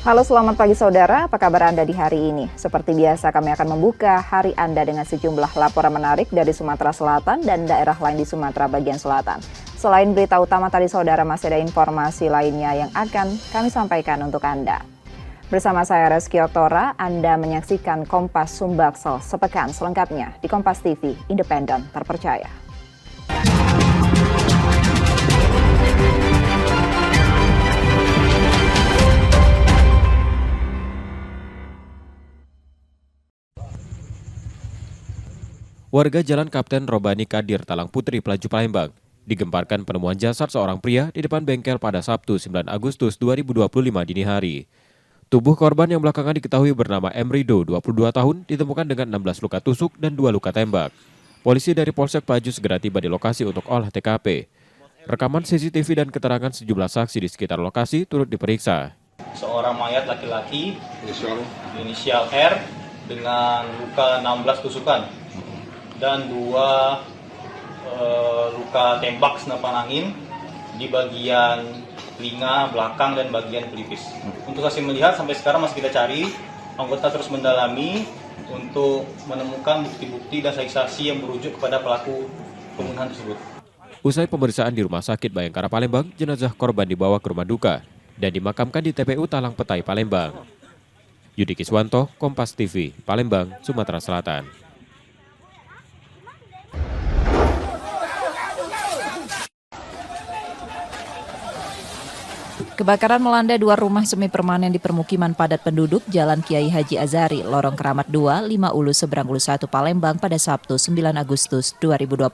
Halo, selamat pagi saudara. Apa kabar Anda di hari ini? Seperti biasa, kami akan membuka hari Anda dengan sejumlah laporan menarik dari Sumatera Selatan dan daerah lain di Sumatera bagian selatan. Selain berita utama tadi saudara, masih ada informasi lainnya yang akan kami sampaikan untuk Anda. Bersama saya Reski Oktora, Anda menyaksikan Kompas Sumbaksel sepekan selengkapnya di Kompas TV, independen, terpercaya. Warga Jalan Kapten Robani Kadir, Talang Putri, Pelaju Palembang, digemparkan penemuan jasad seorang pria di depan bengkel pada Sabtu 9 Agustus 2025 dini hari. Tubuh korban yang belakangan diketahui bernama M. Rido, 22 tahun, ditemukan dengan 16 luka tusuk dan 2 luka tembak. Polisi dari Polsek Pelaju segera tiba di lokasi untuk olah TKP. Rekaman CCTV dan keterangan sejumlah saksi di sekitar lokasi turut diperiksa. Seorang mayat laki-laki inisial R dengan luka 16 tusukan dan 2 luka tembak senapan angin di bagian telinga belakang dan bagian pelipis. Untuk saksi melihat sampai sekarang masih kita cari, anggota terus mendalami untuk menemukan bukti-bukti dan saksi-saksi yang merujuk kepada pelaku pembunuhan tersebut. Usai pemeriksaan di Rumah Sakit Bayangkara Palembang, jenazah korban dibawa ke rumah duka dan dimakamkan di TPU Talang Petai Palembang. Yudi Kiswanto, Kompas TV, Palembang, Sumatera Selatan. Kebakaran melanda 2 rumah semi permanen di permukiman padat penduduk Jalan Kiai Haji Azhari, Lorong Keramat 2, 5 Ulu Seberang Ulu 1 Palembang pada Sabtu 9 Agustus 2025.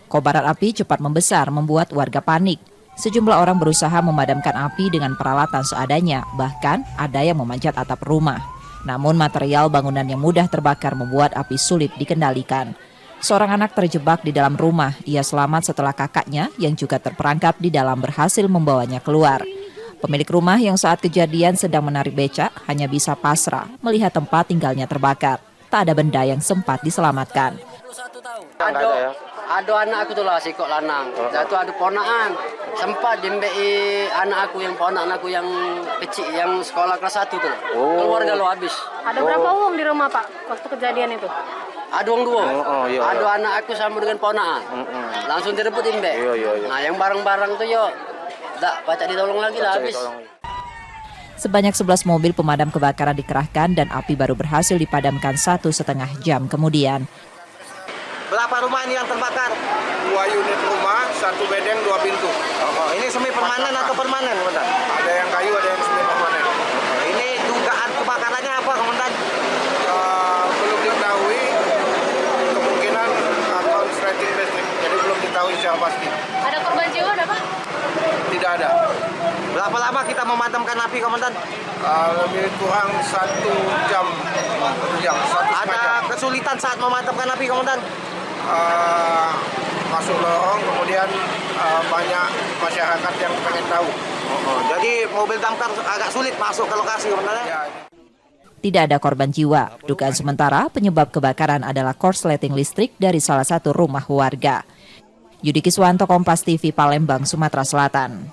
Kobaran api cepat membesar membuat warga panik. Sejumlah orang berusaha memadamkan api dengan peralatan seadanya, bahkan ada yang memanjat atap rumah. Namun material bangunan yang mudah terbakar membuat api sulit dikendalikan. Seorang anak terjebak di dalam rumah. Ia selamat setelah kakaknya yang juga terperangkap di dalam berhasil membawanya keluar. Pemilik rumah yang saat kejadian sedang menarik becak hanya bisa pasrah melihat tempat tinggalnya terbakar. Tak ada benda yang sempat diselamatkan. Ada anak aku tuh lah si kok lanang. Satu ada ponaan. Sempat jembei anak aku yang ponak aku yang kecil yang sekolah kelas 1 tuh. Keluarga lo habis. Ada berapa uang di rumah Pak waktu kejadian itu? Ada uang 2. Iya. Ada anak aku sama dengan ponaan. Langsung direbut imbe. Iya. Nah, yang barang-barang tuh yo tak baca ditolong lagi lah habis. Sebanyak 11 mobil pemadam kebakaran dikerahkan dan api baru berhasil dipadamkan 1,5 jam kemudian. Berapa rumah ini yang terbakar? 2 unit rumah, 1 bedeng, 2 pintu. Ini semi permanen atau permanen, Komandan? Ada yang kayu, ada yang semi permanen. Ini dugaan kebakarannya apa, Komandan? Belum diketahui, kemungkinan konsleting listrik, jadi belum diketahui secara pasti. Ada korban jiwa ada Pak? Tidak ada. Berapa lama kita memadamkan api, Komandan? Lebih kurang 1 jam, 1 jam, 1,5 Ada jam. kesulitan saat memadamkan api, Komandan? Masuk lorong, kemudian banyak masyarakat yang pengen tahu. Jadi mobil damkar agak sulit masuk ke lokasi, Komandan? Ya. Tidak ada korban jiwa. Dugaan sementara penyebab kebakaran adalah korsleting listrik dari salah satu rumah warga. Yudi Kiswanto, Kompas TV, Palembang, Sumatera Selatan.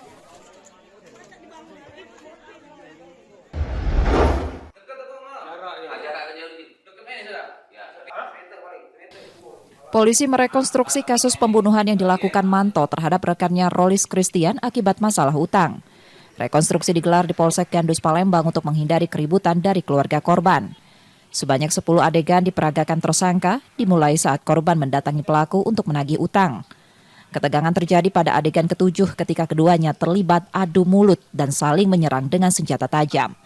Polisi merekonstruksi kasus pembunuhan yang dilakukan Manto terhadap rekannya Rolis Christian akibat masalah utang. Rekonstruksi digelar di Polsek Gandus Palembang untuk menghindari keributan dari keluarga korban. Sebanyak 10 adegan diperagakan tersangka, dimulai saat korban mendatangi pelaku untuk menagih utang. Ketegangan terjadi pada adegan ke-7 ketika keduanya terlibat adu mulut dan saling menyerang dengan senjata tajam.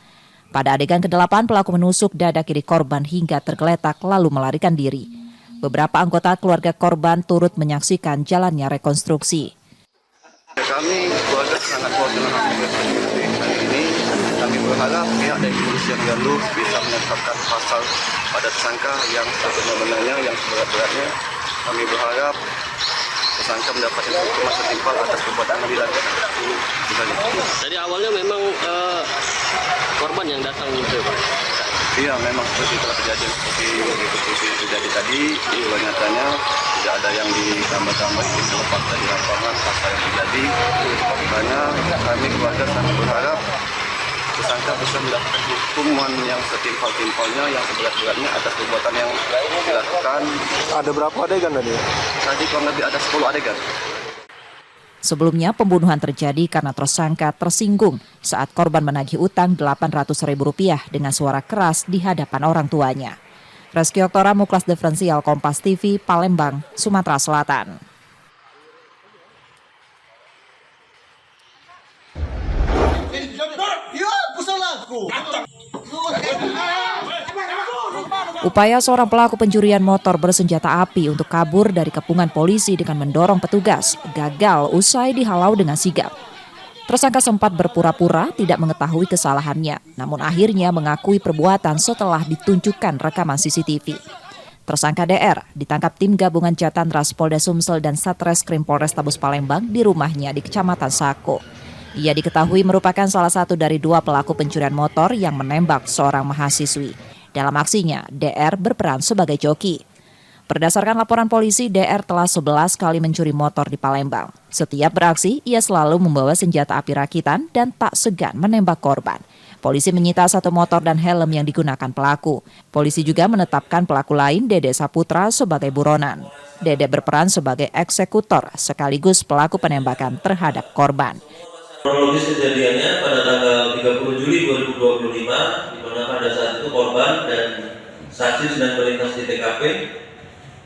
Pada adegan ke-8, pelaku menusuk dada kiri korban hingga tergeletak lalu melarikan diri. Beberapa anggota keluarga korban turut menyaksikan jalannya rekonstruksi. Kami keluarga sangat koordinatif hari ini. Kami berharap pihak dari kepolisian Gandus bisa menetapkan pasal pada tersangka yang sebenar-benarnya, yang seberat-beratnya. Kami berharap tersangka mendapatkan hukuman setimpal atas perbuatan yang dilakukan. Jadi awalnya memang korban yang datang itu, Pak. Iya, memang seperti telah kejadian seperti yang terjadi tadi. Nyatanya tidak ada yang ditambah-tambah, itu terlepas dari lapangan pasal yang terjadi. Makanya kami keluarga sangat berharap tersangka bisa mendapatkan hukuman yang setimpal-timpalnya, yang seberat-beratnya atas perbuatan yang dilakukan. Ada berapa adegan tadi? Tadi kurang lebih ada 10 adegan. Sebelumnya, pembunuhan terjadi karena tersangka tersinggung saat korban menagih utang Rp800.000 dengan suara keras di hadapan orang tuanya. Reski Oktora, Muklas Diferensial, Kompas TV, Palembang, Sumatera Selatan. Upaya seorang pelaku pencurian motor bersenjata api untuk kabur dari kepungan polisi dengan mendorong petugas gagal usai dihalau dengan sigap. Tersangka sempat berpura-pura tidak mengetahui kesalahannya, namun akhirnya mengakui perbuatan setelah ditunjukkan rekaman CCTV. Tersangka DR ditangkap tim gabungan Jatantras Polda Sumsel dan Satreskrim Polrestabes Palembang di rumahnya di Kecamatan Sako. Ia diketahui merupakan salah satu dari 2 pelaku pencurian motor yang menembak seorang mahasiswi. Dalam aksinya, DR berperan sebagai joki. Berdasarkan laporan polisi, DR telah 11 kali mencuri motor di Palembang. Setiap beraksi, ia selalu membawa senjata api rakitan dan tak segan menembak korban. Polisi menyita 1 motor dan helm yang digunakan pelaku. Polisi juga menetapkan pelaku lain, Dede Saputra, sebagai buronan. Dede berperan sebagai eksekutor sekaligus pelaku penembakan terhadap korban. Kronologis kejadiannya pada tanggal 30 Juli 2025, di mana pada saat itu korban dan saksi sedang melintas di TKP.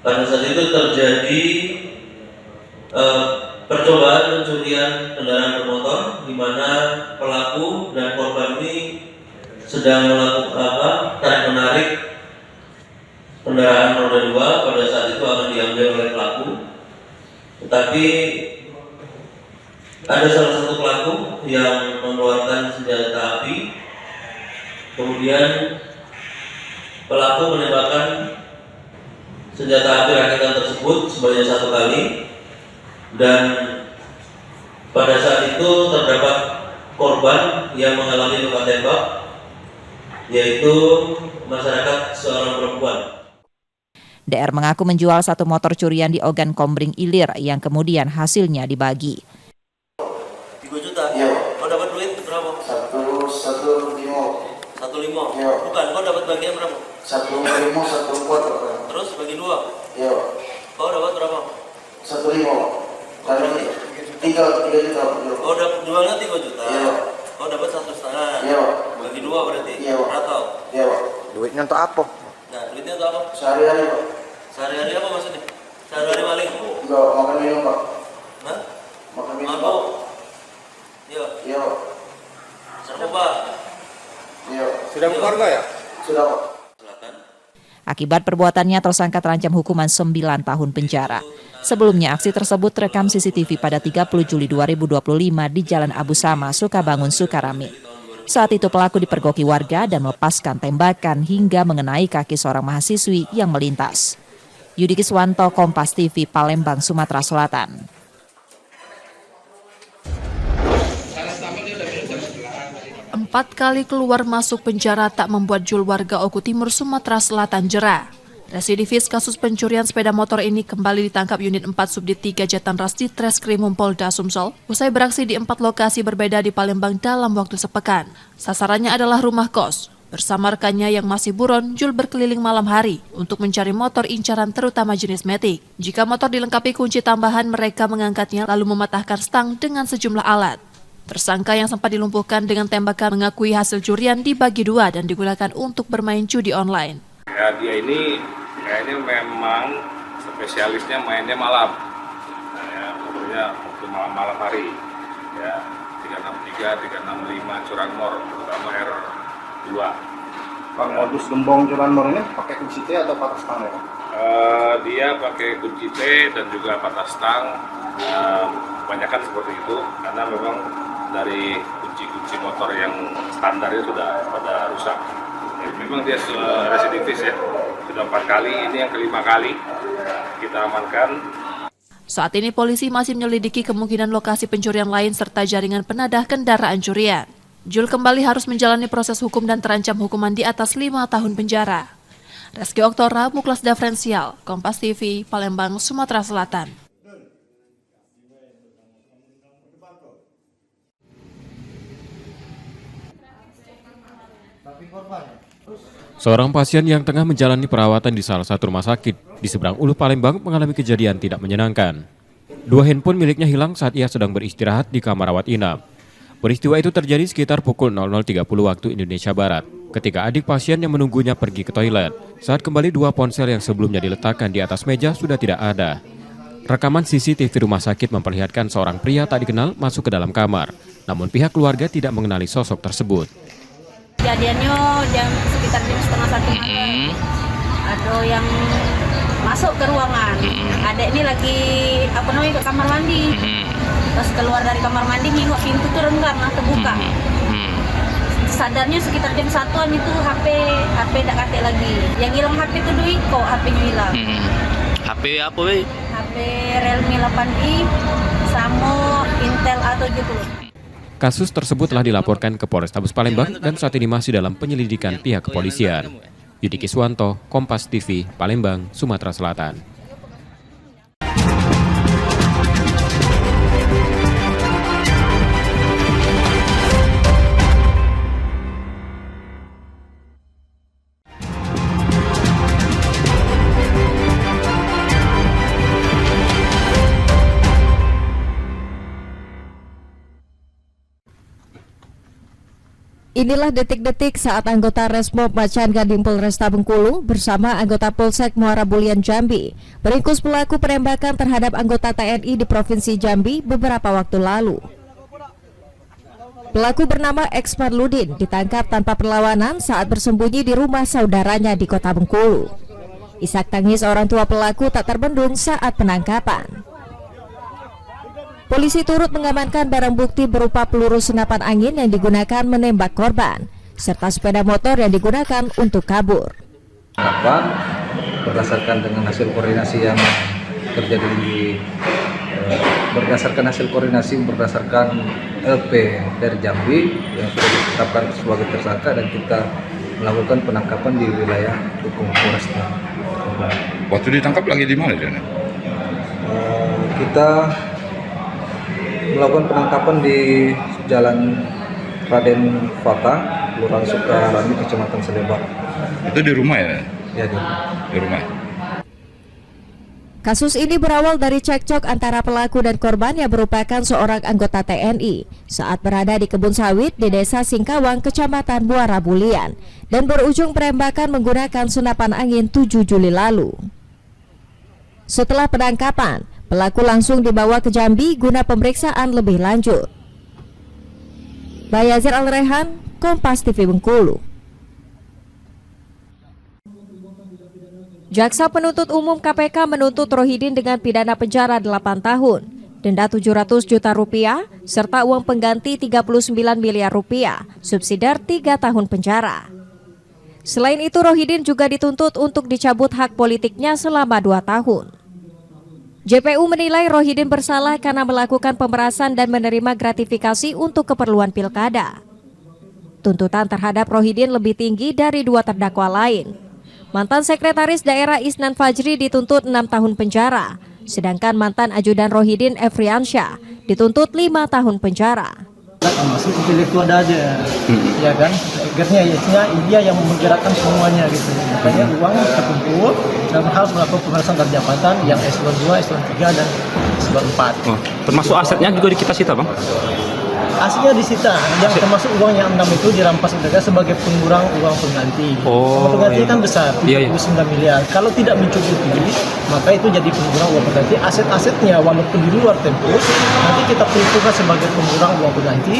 Pada saat itu terjadi percobaan pencurian kendaraan bermotor, di mana pelaku dan korban ini sedang melakukan tarik-menarik kendaraan roda 2. Pada saat itu akan diambil oleh pelaku, tetapi ada salah satu pelaku yang mengeluarkan senjata api, kemudian pelaku menembakkan senjata api rakitan tersebut sebanyak 1 kali, dan pada saat itu terdapat korban yang mengalami luka tembak, yaitu masyarakat seorang perempuan. DR mengaku menjual 1 motor curian di Ogan Kombring Ilir yang kemudian hasilnya dibagi. 3 juta? Iya. Kau dapat duit berapa? 1,5. 1,5? Iya. Bukan, kau dapat bagian berapa? 1,5, 1,4. Terus bagi 2? Iya. Kau dapat berapa? 1,5. Kali 3 juta. Kau dapat jualnya 3 juta? Iya. Kau dapat 1,5? Iya. Bagi 2 berarti? Iya. Atau? Iya, Pak. Duitnya untuk apa? Nah, duitnya untuk apa? Sehari-hari, Pak. Sehari-hari apa maksudnya? Sehari-hari maling? Enggak, makan minum, Pak. Hah? Makan minum, Pak. Mabuk? Iya. Iya, Pak. Narkoba? Iya. Sudah keluarga ya? Sudah, Pak. Akibat perbuatannya, tersangka terancam hukuman 9 tahun penjara. Sebelumnya, aksi tersebut terekam CCTV pada 30 Juli 2025 di Jalan Abu Sama, Sukabangun, Sukarami. Saat itu pelaku dipergoki warga dan melepaskan tembakan hingga mengenai kaki seorang mahasiswi yang melintas. Yudi Kiswanto, Kompas TV, Palembang, Sumatera Selatan. Empat kali keluar masuk penjara tak membuat Jul warga Oku Timur, Sumatera Selatan jera. Residivis kasus pencurian sepeda motor ini kembali ditangkap unit 4 Subdit 3 Jatantras di Treskrimum Polda Sumsel usai beraksi di 4 lokasi berbeda di Palembang dalam waktu sepekan. Sasarannya adalah rumah kos. Bersama rekannya yang masih buron, Jul berkeliling malam hari untuk mencari motor incaran terutama jenis Matic. Jika motor dilengkapi kunci tambahan, mereka mengangkatnya lalu mematahkan stang dengan sejumlah alat. Tersangka yang sempat dilumpuhkan dengan tembakan mengakui hasil curian dibagi 2 dan digunakan untuk bermain judi online. Ya, dia ini kayaknya memang spesialisnya mainnya malam. Nah, ya, motornya waktu malam hari. Ya, 363, 365 curanmor, terutama R2. Pak, modus gembong curanmor ini pakai kunci T atau patah stang ya? Dia pakai kunci T dan juga patah stang. Kebanyakan seperti itu karena memang dari kunci-kunci motor yang standarnya sudah pada rusak. Memang dia residivis ya, sudah 4 kali, ini yang ke-5 kali kita amankan. Saat ini polisi masih menyelidiki kemungkinan lokasi pencurian lain serta jaringan penadah kendaraan curian. Jul kembali harus menjalani proses hukum dan terancam hukuman di atas 5 tahun penjara. Reski Oktora, Muklas Diferensial, Kompas TV, Palembang, Sumatera Selatan. Seorang pasien yang tengah menjalani perawatan di salah satu rumah sakit di seberang Ulu Palembang mengalami kejadian tidak menyenangkan. 2 handphone miliknya hilang saat ia sedang beristirahat di kamar rawat inap. Peristiwa itu terjadi sekitar pukul 00.30 waktu Indonesia Barat, ketika adik pasien yang menunggunya pergi ke toilet. Saat kembali 2 ponsel yang sebelumnya diletakkan di atas meja sudah tidak ada. Rekaman CCTV rumah sakit memperlihatkan seorang pria tak dikenal masuk ke dalam kamar, namun pihak keluarga tidak mengenali sosok tersebut. Kejadiannya sekitar jam 12:30 ada yang masuk ke ruangan. Adek ini lagi ke kamar mandi. Pas keluar dari kamar mandi nengok pintu tuh renggang terbuka. Sadarnya sekitar jam 1-an itu HP tak kate lagi. Yang hilang HP itu duit kok, HP-nya hilang. HP apa weh? HP Realme 8i sama Intel A70. Kasus tersebut telah dilaporkan ke Polrestabes Palembang dan saat ini masih dalam penyelidikan pihak kepolisian. Yudi Kiswanto, Kompas TV, Palembang, Sumatera Selatan. Inilah detik-detik saat anggota Resmob Macan Gading Polresta Bengkulu bersama anggota Polsek Muara Bulian Jambi meringkus pelaku penembakan terhadap anggota TNI di Provinsi Jambi beberapa waktu lalu. Pelaku bernama Eksmarludin ditangkap tanpa perlawanan saat bersembunyi di rumah saudaranya di Kota Bengkulu. Isak tangis orang tua pelaku tak terbendung saat penangkapan. Polisi turut mengamankan barang bukti berupa peluru senapan angin yang digunakan menembak korban, serta sepeda motor yang digunakan untuk kabur. Berdasarkan dengan hasil koordinasi yang terjadi berdasarkan LP dari Jambi yang sudah ditetapkan sebagai tersangka dan kita melakukan penangkapan di wilayah hukum Polresta. Waktu ditangkap lagi di mana dia? Kita melakukan penangkapan di Jalan Raden Fata, Kelurahan Sukarami, Kecamatan Selebak. Itu di rumah ya? Ya, di rumah. Kasus ini berawal dari cekcok antara pelaku dan korban yang merupakan seorang anggota TNI saat berada di kebun sawit di Desa Singkawang, Kecamatan Muara Bulian, dan berujung penembakan menggunakan senapan angin 7 Juli lalu. Setelah penangkapan, pelaku langsung dibawa ke Jambi guna pemeriksaan lebih lanjut. Bayazir Al-Rehan, Kompas TV Bengkulu. Jaksa Penuntut Umum KPK menuntut Rohidin dengan pidana penjara 8 tahun, denda 700 juta rupiah, serta uang pengganti 39 miliar rupiah, subsidiar 3 tahun penjara. Selain itu, Rohidin juga dituntut untuk dicabut hak politiknya selama 2 tahun. JPU menilai Rohidin bersalah karena melakukan pemerasan dan menerima gratifikasi untuk keperluan pilkada. Tuntutan terhadap Rohidin lebih tinggi dari 2 terdakwa lain. Mantan Sekretaris Daerah Isnan Fajri dituntut 6 tahun penjara, sedangkan mantan ajudan Rohidin Efriansyah dituntut 5 tahun penjara. Masuk intelektual aja, ya kan? Akhirnya dia yang menggerakkan semuanya gitu. Makanya uang terkumpul dan harus melakukan pemerasan dari jabatan yang eselon 2, eselon 3 dan eselon 4. Termasuk asetnya juga kita sita, Bang? Asetnya disita, yang termasuk uang yang 6 itu dirampas negara sebagai pengurang uang pengganti. Pengganti kan besar, 39 miliar. Kalau tidak mencukupi, maka itu jadi pengurang uang pengganti. Aset-asetnya walaupun di luar tempus, nanti kita perhitungkan sebagai pengurang uang pengganti.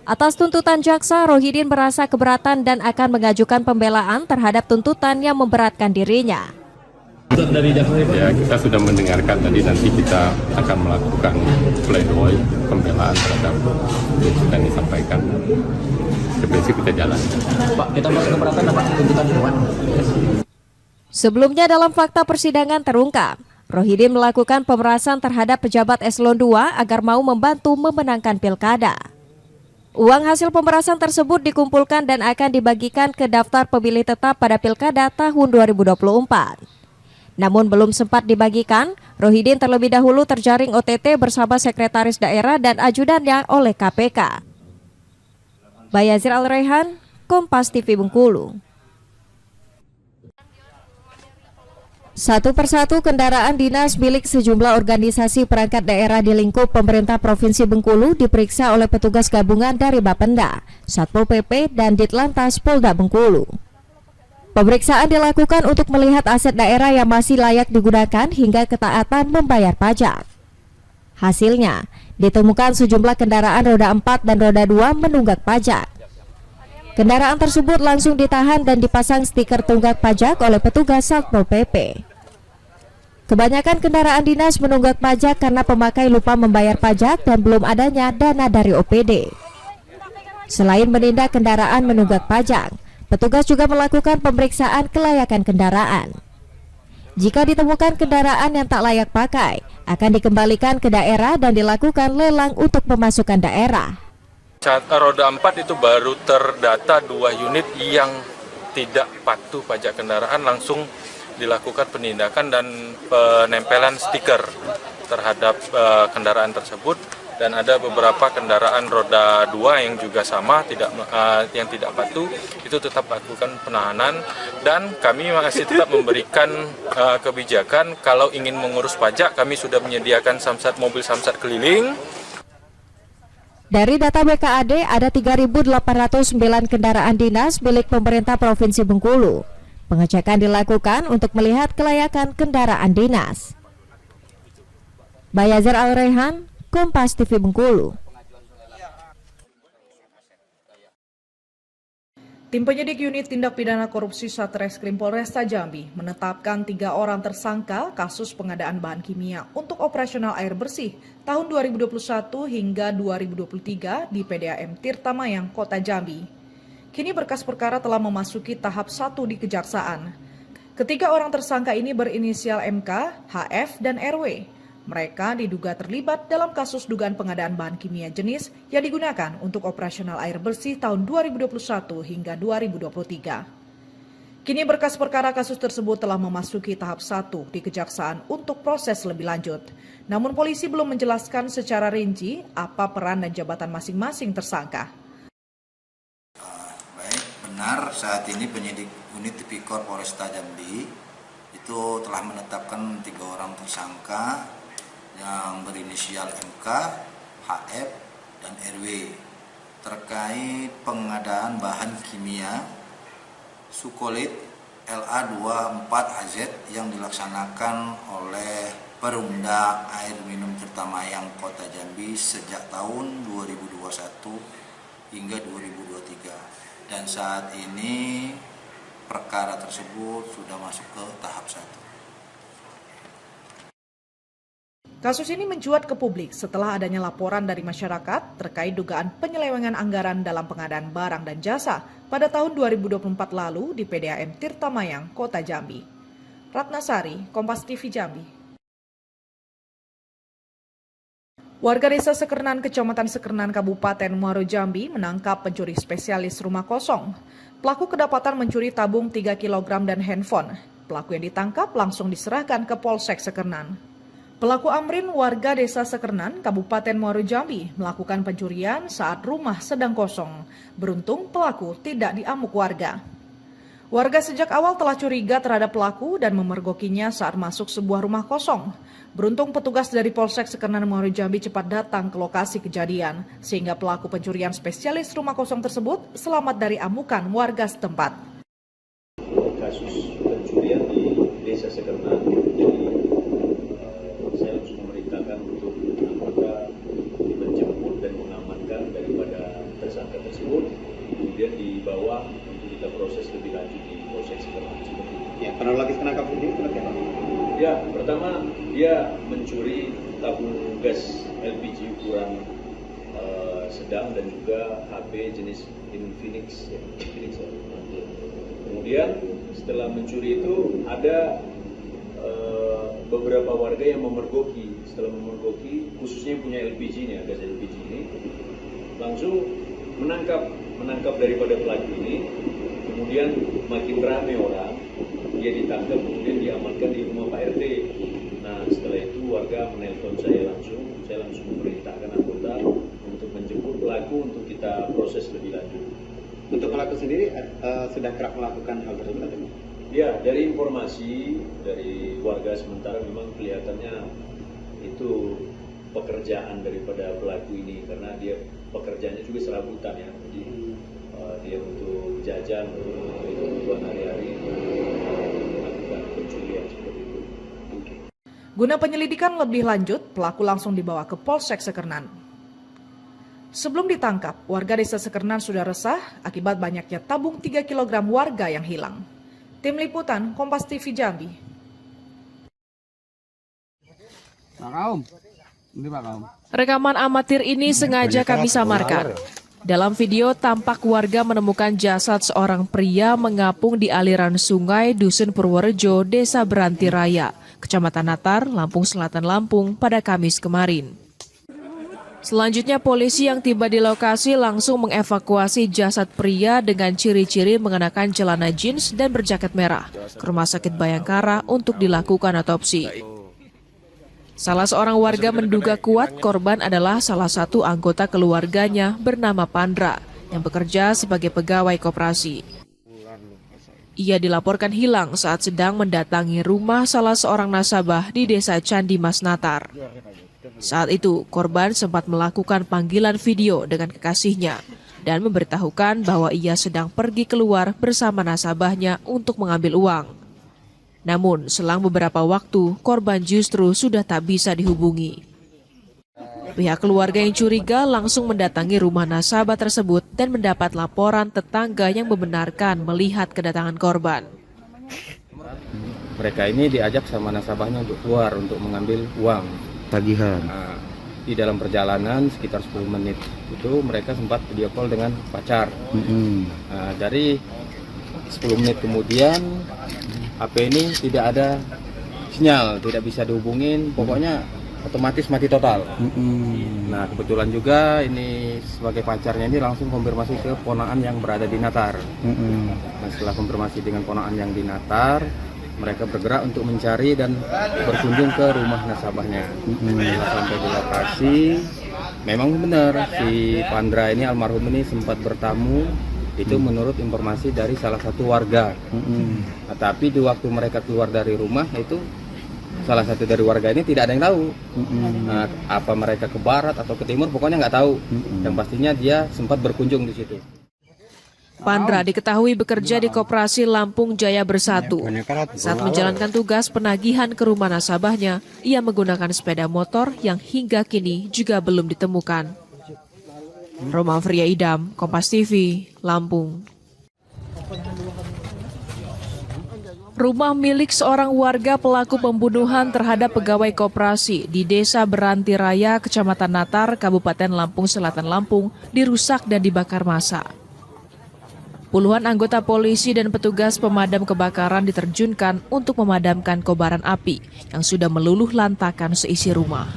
Atas tuntutan jaksa, Rohidin merasa keberatan dan akan mengajukan pembelaan terhadap tuntutan yang memberatkan dirinya. Ya, kita sudah mendengarkan tadi, nanti kita akan melakukan pledoi pembelaan terhadap yang disampaikan. Prinsip kita jalan. Pak, kita masuk keberatan apa tuntutan dewan? Sebelumnya dalam fakta persidangan terungkap, Rohidin melakukan pemerasan terhadap pejabat eselon 2 agar mau membantu memenangkan pilkada. Uang hasil pemerasan tersebut dikumpulkan dan akan dibagikan ke daftar pemilih tetap pada pilkada tahun 2024. Namun belum sempat dibagikan, Rohidin terlebih dahulu terjaring OTT bersama Sekretaris Daerah dan ajudannya oleh KPK. Bayazir Al-Rehan, Kompas TV Bengkulu. Satu persatu kendaraan dinas milik sejumlah organisasi perangkat daerah di lingkup pemerintah Provinsi Bengkulu diperiksa oleh petugas gabungan dari Bapenda, Satpol PP, dan Ditlantas Polda Bengkulu. Pemeriksaan dilakukan untuk melihat aset daerah yang masih layak digunakan hingga ketaatan membayar pajak. Hasilnya, ditemukan sejumlah kendaraan roda 4 dan roda 2 menunggak pajak. Kendaraan tersebut langsung ditahan dan dipasang stiker tunggak pajak oleh petugas Satpol PP. Kebanyakan kendaraan dinas menunggak pajak karena pemakai lupa membayar pajak dan belum adanya dana dari OPD. Selain menindak kendaraan menunggak pajak, petugas juga melakukan pemeriksaan kelayakan kendaraan. Jika ditemukan kendaraan yang tak layak pakai, akan dikembalikan ke daerah dan dilakukan lelang untuk pemasukan daerah. Saat roda 4 itu baru terdata 2 unit yang tidak patuh pajak kendaraan, langsung dilakukan penindakan dan penempelan stiker terhadap kendaraan tersebut, dan ada beberapa kendaraan roda 2 yang juga sama yang tidak patuh, itu tetap lakukan penahanan, dan kami masih tetap memberikan kebijakan kalau ingin mengurus pajak. Kami sudah menyediakan samsat, mobil samsat keliling. Dari data BKAD, ada 3.809 kendaraan dinas milik pemerintah Provinsi Bengkulu. Pengecekan dilakukan untuk melihat kelayakan kendaraan dinas. Bayazar Al-Rehan, Kompas TV Bengkulu. Tim penyidik unit tindak pidana korupsi Satreskrim Polresta Jambi menetapkan 3 orang tersangka kasus pengadaan bahan kimia untuk operasional air bersih tahun 2021 hingga 2023 di PDAM Tirta Mayang, Kota Jambi. Kini berkas perkara telah memasuki tahap 1 di Kejaksaan. Ketiga orang tersangka ini berinisial MK, HF, dan RW. Mereka diduga terlibat dalam kasus dugaan pengadaan bahan kimia jenis yang digunakan untuk operasional air bersih tahun 2021 hingga 2023. Kini berkas perkara kasus tersebut telah memasuki tahap 1 di Kejaksaan untuk proses lebih lanjut. Namun polisi belum menjelaskan secara rinci apa peran dan jabatan masing-masing tersangka. Benar, saat ini penyidik unit Tipikor Polresta Jambi itu telah menetapkan 3 orang tersangka yang berinisial MK, HF, dan RW terkait pengadaan bahan kimia Sukolit LA24AZ yang dilaksanakan oleh Perumda Air Minum Tirta Mayang Kota Jambi sejak tahun 2021 hingga 2023. Dan saat ini perkara tersebut sudah masuk ke tahap 1. Kasus ini mencuat ke publik setelah adanya laporan dari masyarakat terkait dugaan penyelewengan anggaran dalam pengadaan barang dan jasa pada tahun 2024 lalu di PDAM Tirta Mayang, Kota Jambi. Ratnasari, Kompas TV Jambi. Warga Desa Sekernan, Kecamatan Sekernan, Kabupaten Muaro Jambi menangkap pencuri spesialis rumah kosong. Pelaku kedapatan mencuri tabung 3 kg dan handphone. Pelaku yang ditangkap langsung diserahkan ke Polsek Sekernan. Pelaku Amrin, warga Desa Sekernan, Kabupaten Muaro Jambi, melakukan pencurian saat rumah sedang kosong. Beruntung pelaku tidak diamuk warga. Warga sejak awal telah curiga terhadap pelaku dan memergokinya saat masuk sebuah rumah kosong. Beruntung petugas dari Polsek Sekernan Muaro Jambi cepat datang ke lokasi kejadian, sehingga pelaku pencurian spesialis rumah kosong tersebut selamat dari amukan warga setempat. Kasus pencurian di Desa Sekernan, jadi saya langsung memerintahkan untuk anggota menjemput dan mengamankan daripada tersangka tersebut, kemudian dibawa untuk kita proses lebih lanjut di Polsek Sekernan. Ya, kronologis penangkapan ini seperti apa? Ya, pertama dia mencuri tabung gas LPG ukuran sedang dan juga HP jenis Infinix. Kemudian setelah mencuri itu ada beberapa warga yang memergoki. Setelah memergoki, khususnya punya LPG-nya, gas LPG ini, langsung menangkap daripada pelaku ini. Kemudian makin ramai orang, dia ditangkap, kemudian diamankan di rumah Pak RT. Nah, setelah itu warga menelpon saya langsung memerintahkan anggota untuk menjemput pelaku untuk kita proses lebih lanjut. Untuk pelaku sendiri sudah kerap melakukan hal tersebut atau tidak? Ya, dari informasi dari warga sementara memang kelihatannya itu pekerjaan daripada pelaku ini, karena dia pekerjaannya juga serabutan ya, jadi dia untuk jajan, untuk kebutuhan hari-hari, melakukan pencurian seperti itu. Guna penyelidikan lebih lanjut, pelaku langsung dibawa ke Polsek Sekernan. Sebelum ditangkap, warga desa Sekernan sudah resah akibat banyaknya tabung 3 kg warga yang hilang. Tim Liputan, Kompas TV Jambi. Rekaman amatir ini sengaja kami samarkan. Dalam video tampak warga menemukan jasad seorang pria mengapung di aliran sungai Dusun Purworejo, Desa Beranti Raya, Kecamatan Natar, Lampung Selatan, Lampung pada Kamis kemarin. Selanjutnya polisi yang tiba di lokasi langsung mengevakuasi jasad pria dengan ciri-ciri mengenakan celana jeans dan berjaket merah ke Rumah Sakit Bayangkara untuk dilakukan otopsi. Salah seorang warga menduga kuat korban adalah salah satu anggota keluarganya bernama Pandra yang bekerja sebagai pegawai koperasi. Ia dilaporkan hilang saat sedang mendatangi rumah salah seorang nasabah di Desa Candi Mas Natar. Saat itu, korban sempat melakukan panggilan video dengan kekasihnya dan memberitahukan bahwa ia sedang pergi keluar bersama nasabahnya untuk mengambil uang. Namun, selang beberapa waktu, korban justru sudah tak bisa dihubungi. Pihak keluarga yang curiga langsung mendatangi rumah nasabah tersebut dan mendapat laporan tetangga yang membenarkan melihat kedatangan korban. Mereka ini diajak sama nasabahnya untuk keluar untuk mengambil uang tagihan. Di dalam perjalanan sekitar 10 menit itu mereka sempat video call dengan pacar. Dari 10 menit kemudian HP ini tidak ada sinyal, tidak bisa dihubungin, pokoknya otomatis mati total. Nah kebetulan juga ini sebagai pacarnya ini langsung konfirmasi ke ponakan yang berada di Natar. Nah setelah konfirmasi dengan ponakan yang di Natar, mereka bergerak untuk mencari dan berkunjung ke rumah nasabahnya. Sampai di lokasi, memang benar si Pandra ini almarhum ini sempat bertamu. Itu menurut informasi dari salah satu warga. Nah, tapi di waktu mereka keluar dari rumah itu salah satu dari warga ini tidak ada yang tahu. Nah, apa mereka ke barat atau ke timur pokoknya nggak tahu. Yang pastinya dia sempat berkunjung di situ. Pandra diketahui bekerja di Koperasi Lampung Jaya Bersatu. Saat menjalankan tugas penagihan ke rumah nasabahnya, ia menggunakan sepeda motor yang hingga kini juga belum ditemukan. Roma Fria Idam, Kompas TV, Lampung. Rumah milik seorang warga pelaku pembunuhan terhadap pegawai koperasi di Desa Beranti Raya, Kecamatan Natar, Kabupaten Lampung Selatan, Lampung, dirusak dan dibakar massa. Puluhan anggota polisi dan petugas pemadam kebakaran diterjunkan untuk memadamkan kobaran api yang sudah meluluh lantakan seisi rumah.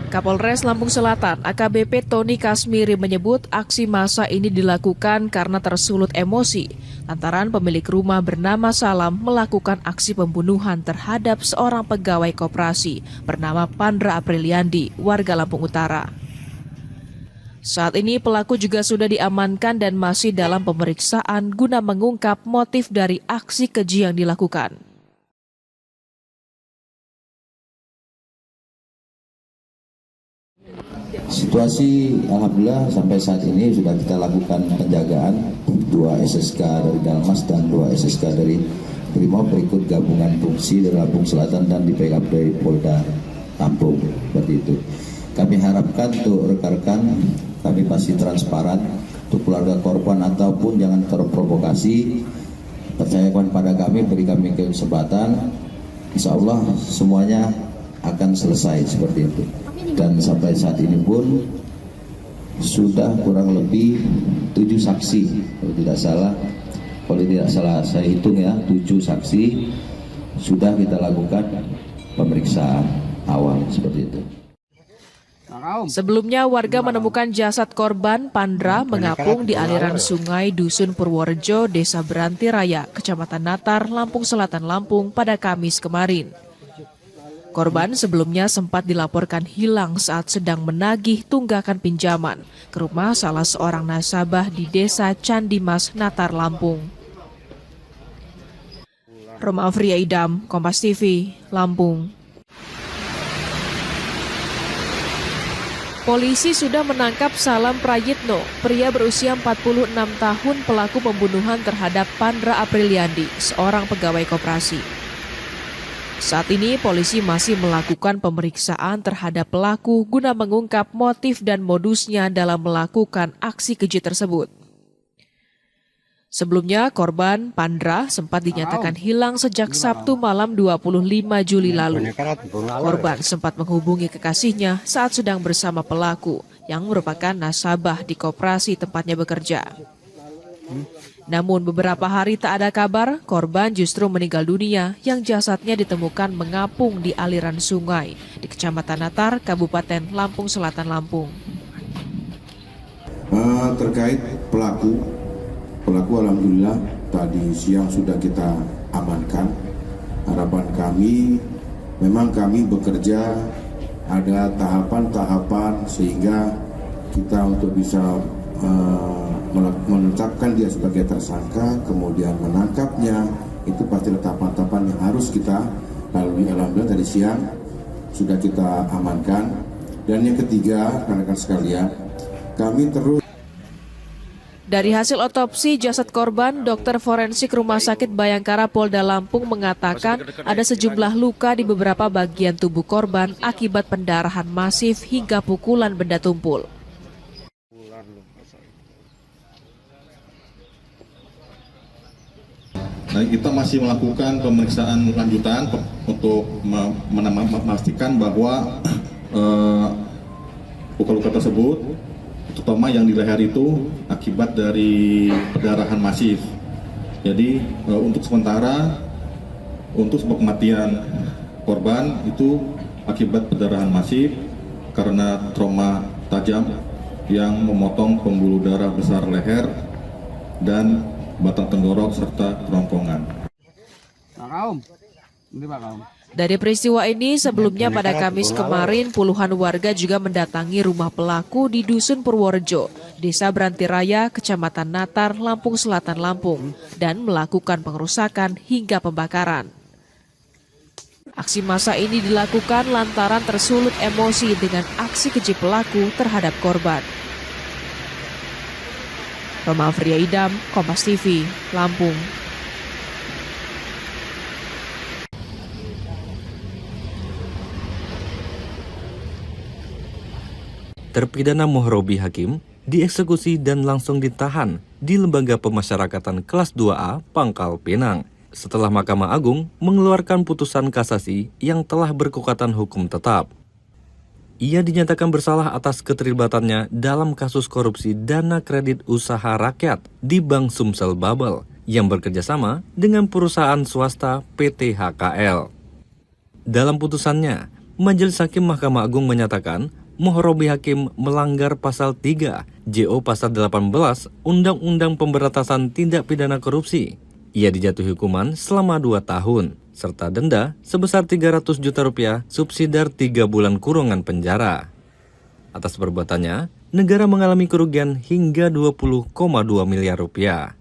Kapolres Lampung Selatan, AKBP Tony Kasmiri menyebut aksi massa ini dilakukan karena tersulut emosi lantaran pemilik rumah bernama Salam melakukan aksi pembunuhan terhadap seorang pegawai koperasi bernama Pandra Apriliandi, warga Lampung Utara. Saat ini pelaku juga sudah diamankan dan masih dalam pemeriksaan guna mengungkap motif dari aksi keji yang dilakukan. Situasi alhamdulillah sampai saat ini sudah kita lakukan penjagaan 2 SSK dari Dalmas dan 2 SSK dari Brimob berikut gabungan fungsi dari Lampung Selatan dan di backup dari Polda Lampung seperti itu. Kami harapkan untuk rekan-rekan kami pasti transparan untuk keluarga korban ataupun jangan terprovokasi, percayakan pada kami, beri kami kesempatan, insya Allah semuanya akan selesai seperti itu. Dan sampai saat ini pun sudah kurang lebih 7 saksi kalau tidak salah saya hitung ya, 7 saksi sudah kita lakukan pemeriksaan awal seperti itu. Sebelumnya warga menemukan jasad korban Pandra mengapung di aliran sungai Dusun Purworejo, Desa Beranti Raya, Kecamatan Natar, Lampung Selatan, Lampung pada Kamis kemarin. Korban sebelumnya sempat dilaporkan hilang saat sedang menagih tunggakan pinjaman ke rumah salah seorang nasabah di Desa Candimas, Natar, Lampung. Roma Afria Idam, Kompas TV, Lampung. Polisi sudah menangkap Salam Prayitno, pria berusia 46 tahun pelaku pembunuhan terhadap Pandra Apriliandi, seorang pegawai koperasi. Saat ini polisi masih melakukan pemeriksaan terhadap pelaku guna mengungkap motif dan modusnya dalam melakukan aksi keji tersebut. Sebelumnya, korban Pandra sempat dinyatakan hilang sejak Sabtu malam 25 Juli lalu. Korban sempat menghubungi kekasihnya saat sedang bersama pelaku yang merupakan nasabah di koperasi tempatnya bekerja. Namun beberapa hari tak ada kabar, korban justru meninggal dunia yang jasadnya ditemukan mengapung di aliran sungai di Kecamatan Natar, Kabupaten Lampung Selatan, Lampung. Terkait pelaku alhamdulillah tadi siang sudah kita amankan. Harapan kami, memang kami bekerja ada tahapan-tahapan sehingga kita untuk bisa menetapkan dia sebagai tersangka, kemudian menangkapnya, itu pasti ada tahapan-tahapan yang harus kita lalui. Alhamdulillah tadi siang sudah kita amankan. Dan yang ketiga, rekan-rekan sekalian, kami terus. Dari hasil otopsi jasad korban, dokter forensik Rumah Sakit Bayangkara Polda Lampung mengatakan ada sejumlah luka di beberapa bagian tubuh korban akibat pendarahan masif hingga pukulan benda tumpul. Nah, kita masih melakukan pemeriksaan lanjutan untuk memastikan bahwa luka-luka tersebut, terutama yang di leher itu akibat dari pendarahan masif. Jadi untuk sementara, untuk sebab kematian korban itu akibat pendarahan masif karena trauma tajam yang memotong pembuluh darah besar leher dan batang tenggorok serta kerongkongan. Dari peristiwa ini, sebelumnya pada Kamis kemarin puluhan warga juga mendatangi rumah pelaku di Dusun Purworejo, Desa Brantiraya, Kecamatan Natar, Lampung Selatan, Lampung, dan melakukan pengerusakan hingga pembakaran. Aksi massa ini dilakukan lantaran tersulut emosi dengan aksi keji pelaku terhadap korban. Roma Afria Idam, Kompas TV, Lampung. Terpidana Mohrobi Hakim dieksekusi dan langsung ditahan di Lembaga Pemasyarakatan Kelas 2A, Pangkal Pinang, setelah Mahkamah Agung mengeluarkan putusan kasasi yang telah berkekuatan hukum tetap. Ia dinyatakan bersalah atas keterlibatannya dalam kasus korupsi dana kredit usaha rakyat di Bank Sumsel Babel yang bekerjasama dengan perusahaan swasta PT HKL. Dalam putusannya, Majelis Hakim Mahkamah Agung menyatakan Mohrobi Hakim melanggar pasal 3 JO pasal 18 Undang-Undang Pemberantasan Tindak Pidana Korupsi. Ia dijatuhi hukuman selama 2 tahun, serta denda sebesar 300 juta rupiah subsidiar 3 bulan kurungan penjara. Atas perbuatannya, negara mengalami kerugian hingga 20,2 miliar rupiah.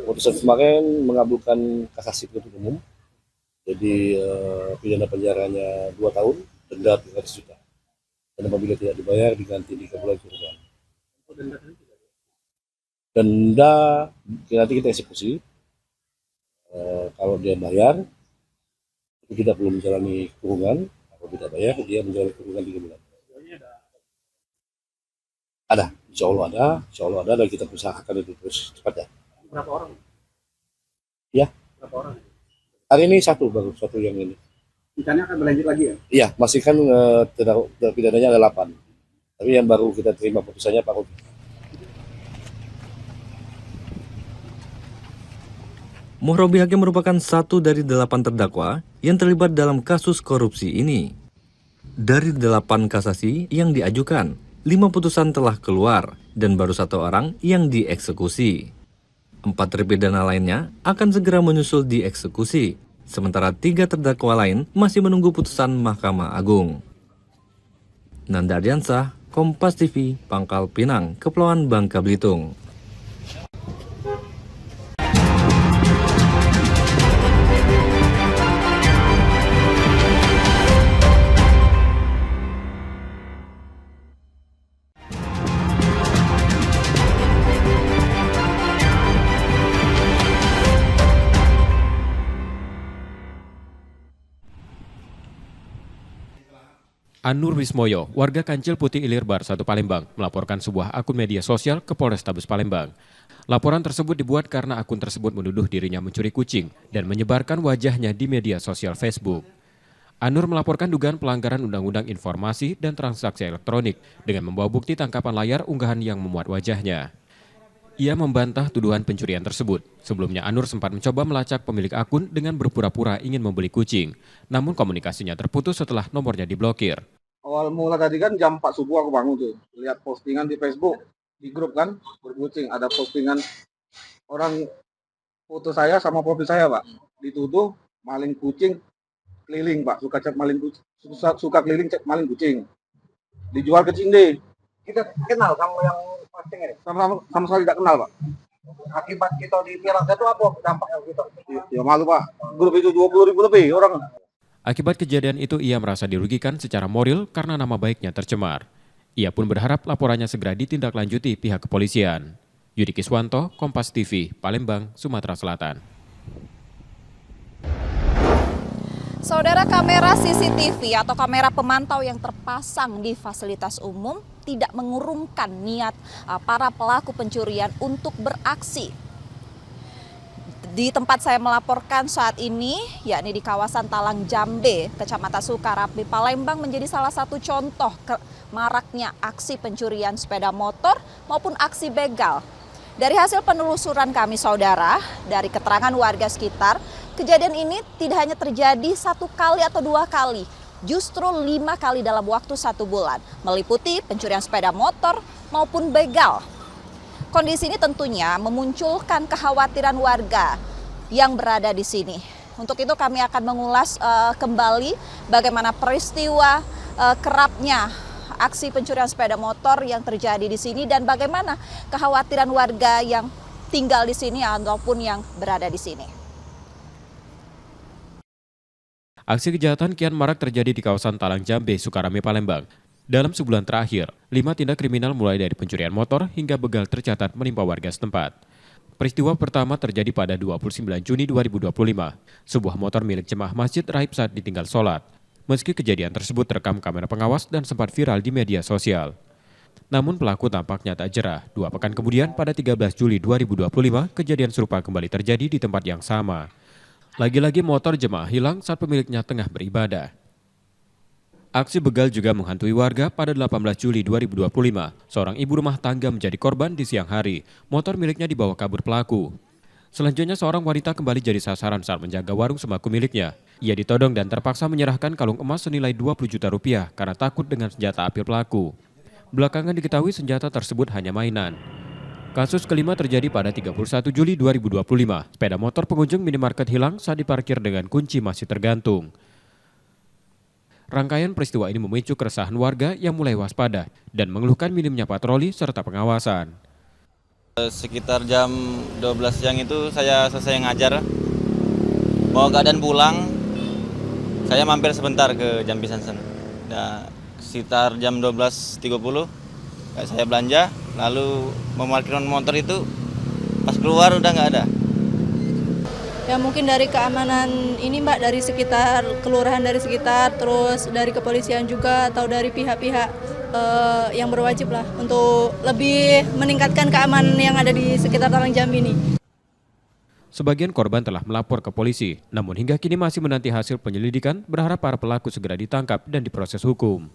Putusan kemarin mengabulkan kasasi penuntut umum. Jadi pidana penjaranya 2 tahun, denda 300 juta. Dan apabila tidak dibayar diganti 3 bulan kurungan. Denda nanti kita eksekusi. Kalau dia bayar, itu kita belum menjalani kurungan. Kalau tidak bayar, dia menjalani kurungan 3 bulan. Ada, insya Allah ada, dan kita usahakan itu terus cepat ya. Berapa orang? Ya. Berapa orang? Hari ini satu yang ini. Ikannya akan berlanjut lagi ya? Iya, masih kan pidananya ada 8. Tapi yang baru kita terima putusannya Pak Robi. Mohrobi Hakim merupakan satu dari 8 terdakwa yang terlibat dalam kasus korupsi ini. Dari 8 kasasi yang diajukan, 5 putusan telah keluar dan baru 1 orang yang dieksekusi. 4 terpidana lainnya akan segera menyusul dieksekusi, sementara 3 terdakwa lain masih menunggu putusan Mahkamah Agung. Nanda Ardiansah, Kompas TV, Pangkal Pinang, Kepulauan Bangka Belitung. Anur Wismoyo, warga Kancil Putih Ilir Bar 1 Palembang, melaporkan sebuah akun media sosial ke Polrestabes Palembang. Laporan tersebut dibuat karena akun tersebut menuduh dirinya mencuri kucing dan menyebarkan wajahnya di media sosial Facebook. Anur melaporkan dugaan pelanggaran Undang-Undang Informasi dan Transaksi Elektronik dengan membawa bukti tangkapan layar unggahan yang memuat wajahnya. Ia membantah tuduhan pencurian tersebut. Sebelumnya Anur sempat mencoba melacak pemilik akun dengan berpura-pura ingin membeli kucing. Namun komunikasinya terputus setelah nomornya diblokir. Awal mula tadi kan jam 4 subuh aku bangun tuh. Lihat postingan di Facebook, di grup kan, berkucing. Ada postingan orang foto saya sama profil saya, Pak. Dituduh maling kucing keliling, Pak. Suka cek maling kucing, suka keliling cek maling kucing. Dijual ke Cinde. Kita kenal sama yang posting ini? Sama sekali tidak kenal, Pak. Akibat kita ditilang itu apa dampaknya kita? Ya malu, Pak. Grup itu 20.000 lebih orang. Akibat kejadian itu ia merasa dirugikan secara moral karena nama baiknya tercemar. Ia pun berharap laporannya segera ditindaklanjuti pihak kepolisian. Yudi Kiswanto, Kompas TV, Palembang, Sumatera Selatan. Saudara, kamera CCTV atau kamera pemantau yang terpasang di fasilitas umum tidak mengurungkan niat para pelaku pencurian untuk beraksi. Di tempat saya melaporkan saat ini, yakni di kawasan Talang Jambe, Kecamatan Sukarapi, Palembang menjadi salah satu contoh maraknya aksi pencurian sepeda motor maupun aksi begal. Dari hasil penelusuran kami, saudara, dari keterangan warga sekitar, kejadian ini tidak hanya terjadi 1 kali atau 2 kali, justru 5 kali dalam waktu 1 bulan, meliputi pencurian sepeda motor maupun begal. Kondisi ini tentunya memunculkan kekhawatiran warga yang berada di sini. Untuk itu kami akan mengulas kembali bagaimana peristiwa kerapnya aksi pencurian sepeda motor yang terjadi di sini dan bagaimana kekhawatiran warga yang tinggal di sini ataupun yang berada di sini. Aksi kejahatan kian marak terjadi di kawasan Talang Jambe, Sukarame, Palembang. Dalam sebulan terakhir, 5 tindak kriminal mulai dari pencurian motor hingga begal tercatat menimpa warga setempat. Peristiwa pertama terjadi pada 29 Juni 2025. Sebuah motor milik jemaah masjid raib saat ditinggal sholat. Meski kejadian tersebut terekam kamera pengawas dan sempat viral di media sosial. Namun pelaku tampaknya tak jerah. 2 pekan kemudian pada 13 Juli 2025, kejadian serupa kembali terjadi di tempat yang sama. Lagi-lagi motor jemaah hilang saat pemiliknya tengah beribadah. Aksi begal juga menghantui warga pada 18 Juli 2025. Seorang ibu rumah tangga menjadi korban di siang hari. Motor miliknya dibawa kabur pelaku. Selanjutnya seorang wanita kembali jadi sasaran saat menjaga warung sembako miliknya. Ia ditodong dan terpaksa menyerahkan kalung emas senilai 20 juta rupiah karena takut dengan senjata api pelaku. Belakangan diketahui senjata tersebut hanya mainan. Kasus kelima terjadi pada 31 Juli 2025. Sepeda motor pengunjung minimarket hilang saat diparkir dengan kunci masih tergantung. Rangkaian peristiwa ini memicu keresahan warga yang mulai waspada dan mengeluhkan minimnya patroli serta pengawasan. Sekitar jam 12 siang itu saya selesai ngajar. Mau keadaan pulang, saya mampir sebentar ke Jambi Sansen. Nah, sekitar jam 12.30 saya belanja, lalu memarkirkan motor itu pas keluar udah nggak ada. Ya mungkin dari keamanan ini Mbak, dari sekitar kelurahan dari sekitar, terus dari kepolisian juga atau dari pihak-pihak yang berwajib lah untuk lebih meningkatkan keamanan yang ada di sekitar Talang Jambi ini. Sebagian korban telah melapor ke polisi, namun hingga kini masih menanti hasil penyelidikan, berharap para pelaku segera ditangkap dan diproses hukum.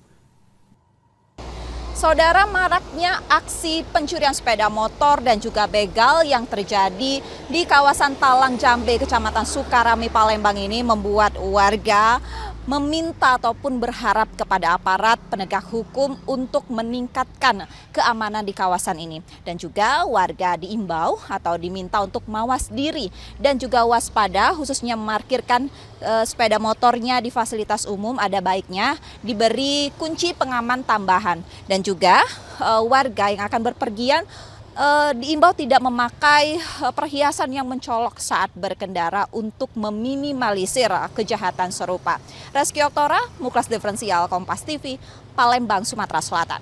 Saudara, maraknya aksi pencurian sepeda motor dan juga begal yang terjadi di kawasan Talang Jambe, Kecamatan Sukarame, Palembang ini membuat warga meminta ataupun berharap kepada aparat penegak hukum untuk meningkatkan keamanan di kawasan ini. Dan juga warga diimbau atau diminta untuk mawas diri dan juga waspada, khususnya memarkirkan sepeda motornya di fasilitas umum, ada baiknya diberi kunci pengaman tambahan. Dan juga warga yang akan berpergian diimbau tidak memakai perhiasan yang mencolok saat berkendara untuk meminimalisir kejahatan serupa. Reski Oktora, Muklas Diferensial, Kompas TV, Palembang, Sumatera Selatan.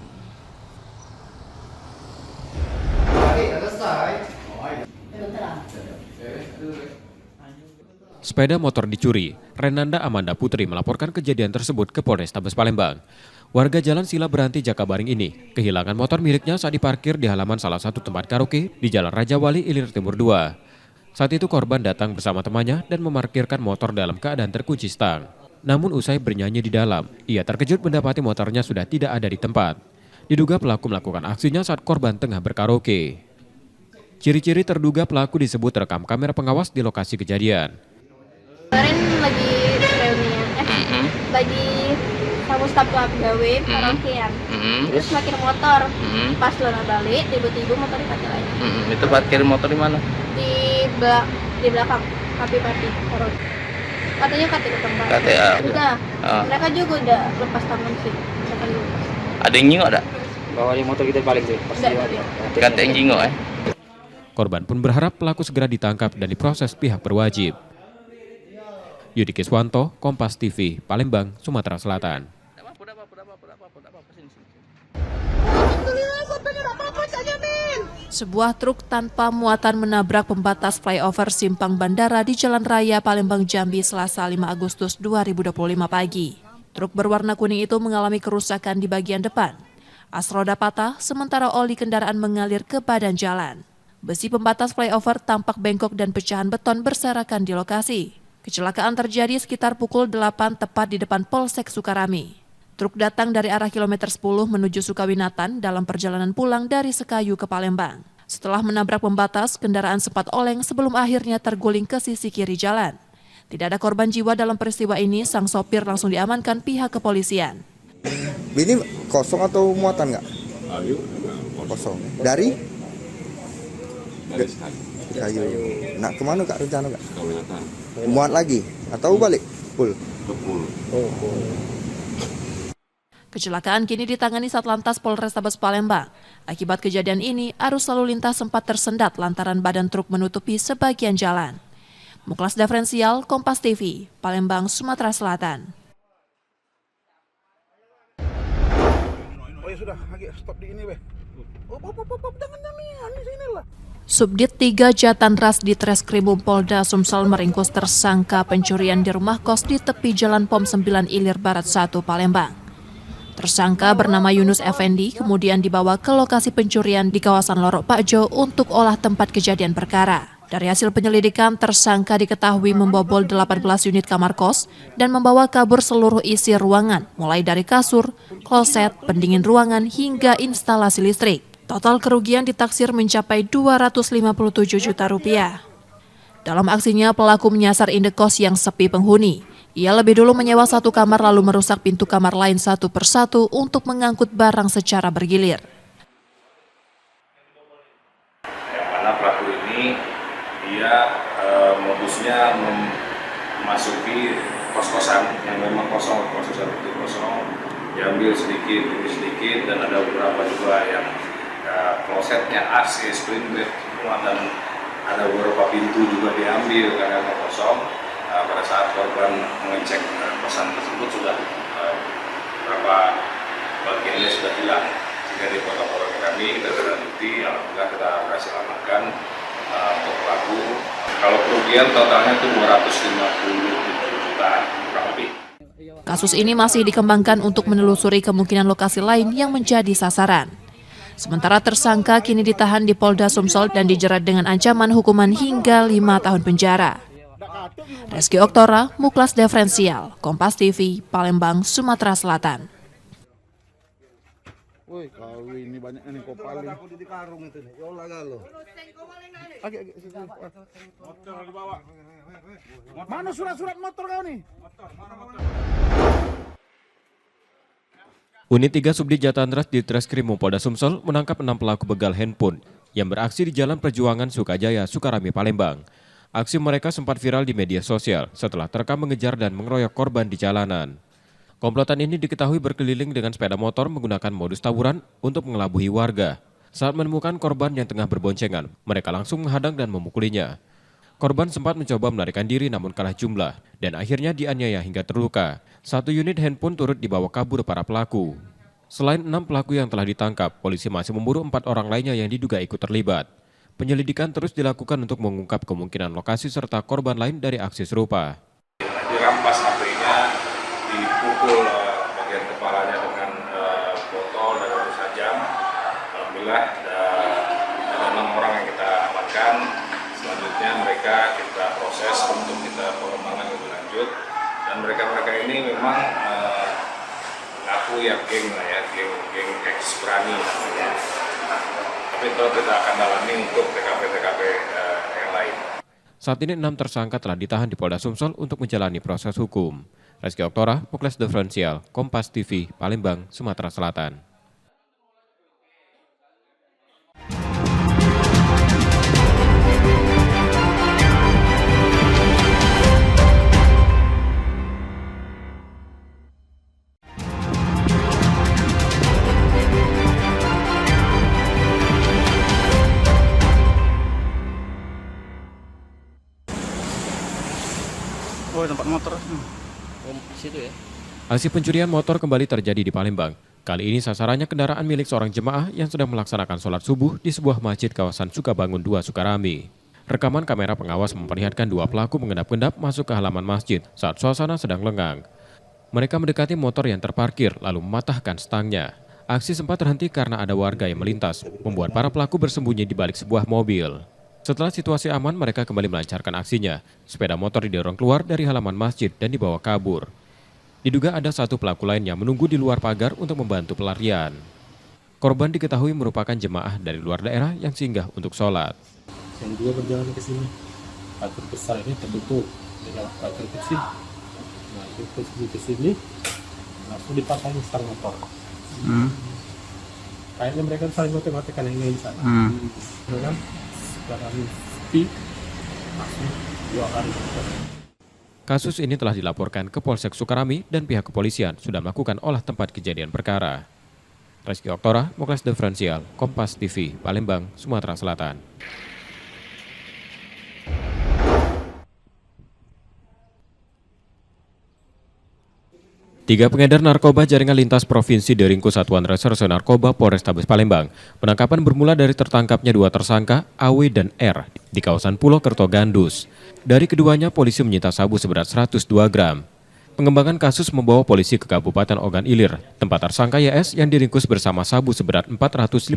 Sepeda motor dicuri. Renanda Amanda Putri melaporkan kejadian tersebut ke Polrestabes Palembang. Warga Jalan Sila Beranti Jakabaring ini kehilangan motor miliknya saat diparkir di halaman salah satu tempat karaoke di Jalan Raja Wali Ilir Timur 2. Saat itu korban datang bersama temannya dan memarkirkan motor dalam keadaan terkunci stang. Namun usai bernyanyi di dalam, ia terkejut mendapati motornya sudah tidak ada di tempat. Diduga pelaku melakukan aksinya saat korban tengah berkaraoke. Ciri-ciri terduga pelaku disebut rekam kamera pengawas di lokasi kejadian. Kemarin lagi reunian, lagi kamu stop gawe karaokean, terus parkir motor, pas lana balik tiba-tiba motornya parkir lagi. Itu parkir motor di mana? Di belakang papi karaoke. Katanya KTA tempat. KTA. Udah, mereka juga udah lepas tangan sih. Ada yang nyingok tak? Bawa di motor kita balik sih. Pasti ada. KTA yang nyingok Korban pun berharap pelaku segera ditangkap dan diproses pihak berwajib. Yudi Kiswanto, Kompas TV, Palembang, Sumatera Selatan. Sebuah truk tanpa muatan menabrak pembatas flyover Simpang Bandara di Jalan Raya Palembang Jambi Selasa 5 Agustus 2025 pagi. Truk berwarna kuning itu mengalami kerusakan di bagian depan. As roda patah, sementara oli kendaraan mengalir ke badan jalan. Besi pembatas flyover tampak bengkok dan pecahan beton berserakan di lokasi. Kecelakaan terjadi sekitar pukul 8 tepat di depan Polsek Sukarami. Truk datang dari arah kilometer 10 menuju Sukawinatan dalam perjalanan pulang dari Sekayu ke Palembang. Setelah menabrak pembatas, kendaraan sempat oleng sebelum akhirnya terguling ke sisi kiri jalan. Tidak ada korban jiwa dalam peristiwa ini, sang sopir langsung diamankan pihak kepolisian. Ini kosong atau muatan nggak? Kosong. Dari Kayu. Nak kemana Kak rencana Kak? Muat lagi atau balik? Full. Kecelakaan kini ditangani Satlantas Polrestabes Palembang. Akibat kejadian ini, arus lalu lintas sempat tersendat lantaran badan truk menutupi sebagian jalan. Muklas Diferensial, Kompas TV, Palembang, Sumatera Selatan. Oh ya sudah, stop di ini weh. Jangan di sini lah. Subdit 3 Jatanras di Treskrimum Polda Sumsel meringkus tersangka pencurian di rumah kos di tepi Jalan Pom 9 Ilir Barat 1 Palembang. Tersangka bernama Yunus Effendi kemudian dibawa ke lokasi pencurian di kawasan Lorok Pakjo untuk olah tempat kejadian perkara. Dari hasil penyelidikan, tersangka diketahui membobol 18 unit kamar kos dan membawa kabur seluruh isi ruangan, mulai dari kasur, kloset, pendingin ruangan hingga instalasi listrik. Total kerugian ditaksir mencapai 257 juta rupiah. Dalam aksinya, pelaku menyasar indekos yang sepi penghuni. Ia lebih dulu menyewa satu kamar lalu merusak pintu kamar lain satu persatu untuk mengangkut barang secara bergilir. Yang mana pelaku ini dia modusnya memasuki kos-kosan yang memang kosong, kos-kosan itu kosong, diambil sedikit demi sedikit, dan ada beberapa juga yang klosetnya AC, spring bed semua, dan ada beberapa pintu juga diambil karena kosong. Pada saat korban mengecek kosan tersebut sudah beberapa bagiannya sudah hilang, sehingga di foto-foto kami kita sudah bukti, alhamdulillah kita berhasil amankan untuk pelaku. Kalau kerugian totalnya itu 257 juta kurang lebih. Kasus ini masih dikembangkan untuk menelusuri kemungkinan lokasi lain yang menjadi sasaran. Sementara tersangka kini ditahan di Polda Sumsel dan dijerat dengan ancaman hukuman hingga 5 tahun penjara. Reski Oktora, Muklas Diferensial, Kompas TV, Palembang, Sumatera Selatan. Woi, kau ini banyak nih kopalin. Aku di karung itu nih. Yola galo. Motor dibawa. Mana surat-surat motor kau nih? Motor, mana motor? Unit 3 Subdit Jatandras di Treskrim Polda Sumsel menangkap 6 pelaku begal handphone yang beraksi di Jalan Perjuangan Sukajaya, Sukarami, Palembang. Aksi mereka sempat viral di media sosial setelah terekam mengejar dan mengeroyok korban di jalanan. Komplotan ini diketahui berkeliling dengan sepeda motor menggunakan modus tawuran untuk mengelabui warga. Saat menemukan korban yang tengah berboncengan, mereka langsung menghadang dan memukulinya. Korban sempat mencoba melarikan diri namun kalah jumlah dan akhirnya dianiaya hingga terluka. 1 unit handphone turut dibawa kabur para pelaku. Selain 6 pelaku yang telah ditangkap, polisi masih memburu 4 orang lainnya yang diduga ikut terlibat. Penyelidikan terus dilakukan untuk mengungkap kemungkinan lokasi serta korban lain dari aksi serupa. Dirampas HP-nya, dipukul bagian kepalanya dengan botol dan tajam. Alhamdulillah ada 6 orang yang kita amankan. Selanjutnya mereka kita proses untuk kita pengembangan lebih lanjut, dan mereka ini memang ngaku ya geng lah ya, geng ex berani namanya. Tapi itu kita akan dalami untuk TKP yang lain. Saat ini 6 tersangka telah ditahan di Polda Sumsel untuk menjalani proses hukum. Rizky Oktora, Muklas Diferensial, Kompas TV, Palembang, Sumatera Selatan. Oh, tempat motor. Situ ya. Aksi pencurian motor kembali terjadi di Palembang. Kali ini sasarannya kendaraan milik seorang jemaah yang sedang melaksanakan sholat subuh di sebuah masjid kawasan Sukabangun 2 Sukarami. Rekaman kamera pengawas memperlihatkan 2 pelaku mengendap-endap masuk ke halaman masjid saat suasana sedang lengang. Mereka mendekati motor yang terparkir lalu mematahkan stangnya. Aksi sempat terhenti karena ada warga yang melintas, membuat para pelaku bersembunyi di balik sebuah mobil. Setelah situasi aman, mereka kembali melancarkan aksinya. Sepeda motor didorong keluar dari halaman masjid dan dibawa kabur. Diduga ada 1 pelaku lain yang menunggu di luar pagar untuk membantu pelarian. Korban diketahui merupakan jemaah dari luar daerah yang singgah untuk sholat. Yang 2 berjalan ke sini. Pagar besar ini tertutup dengan pagar kecil. Nah, itu ke sini langsung dipatahin stang motor. Kayaknya mereka saling mati-matikan yang lain sana. Kan? Kasus ini telah dilaporkan ke Polsek Sukarami dan pihak kepolisian sudah melakukan olah tempat kejadian perkara. Rizky Oktora, Muklas Diferensial, Kompas TV, Palembang, Sumatera Selatan. Tiga pengedar narkoba jaringan lintas provinsi diringkus Satuan Reserse Narkoba Polrestabes Palembang. Penangkapan bermula dari tertangkapnya 2 tersangka, AW dan R, di kawasan Pulau Kertogandus. Dari keduanya, polisi menyita sabu seberat 102 gram. Pengembangan kasus membawa polisi ke Kabupaten Ogan Ilir, tempat tersangka YS yang diringkus bersama sabu seberat 457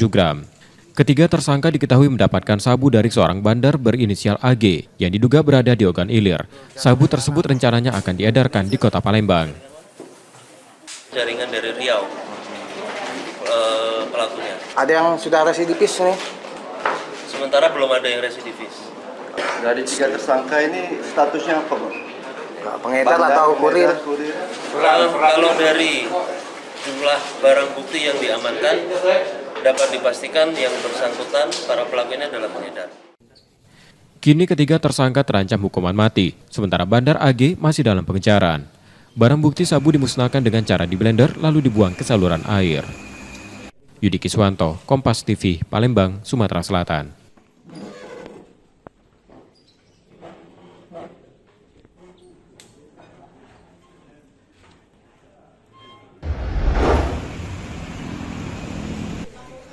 gram. Ketiga tersangka diketahui mendapatkan sabu dari seorang bandar berinisial AG yang diduga berada di Ogan Ilir. Sabu tersebut rencananya akan diedarkan di Kota Palembang. Jaringan dari Riau pelakunya. Ada yang sudah residivis nih? Sementara belum ada yang residivis. Dari 3 tersangka ini statusnya apa, Bang? Pengedar atau kurir? Kalau dari jumlah barang bukti yang diamankan, dapat dipastikan yang bersangkutan para pelaku ini adalah pengedar. Kini ketiga tersangka terancam hukuman mati, sementara bandar AG masih dalam pengejaran. Barang bukti sabu dimusnahkan dengan cara diblender lalu dibuang ke saluran air. Yudi Kiswanto, Kompas TV, Palembang, Sumatera Selatan.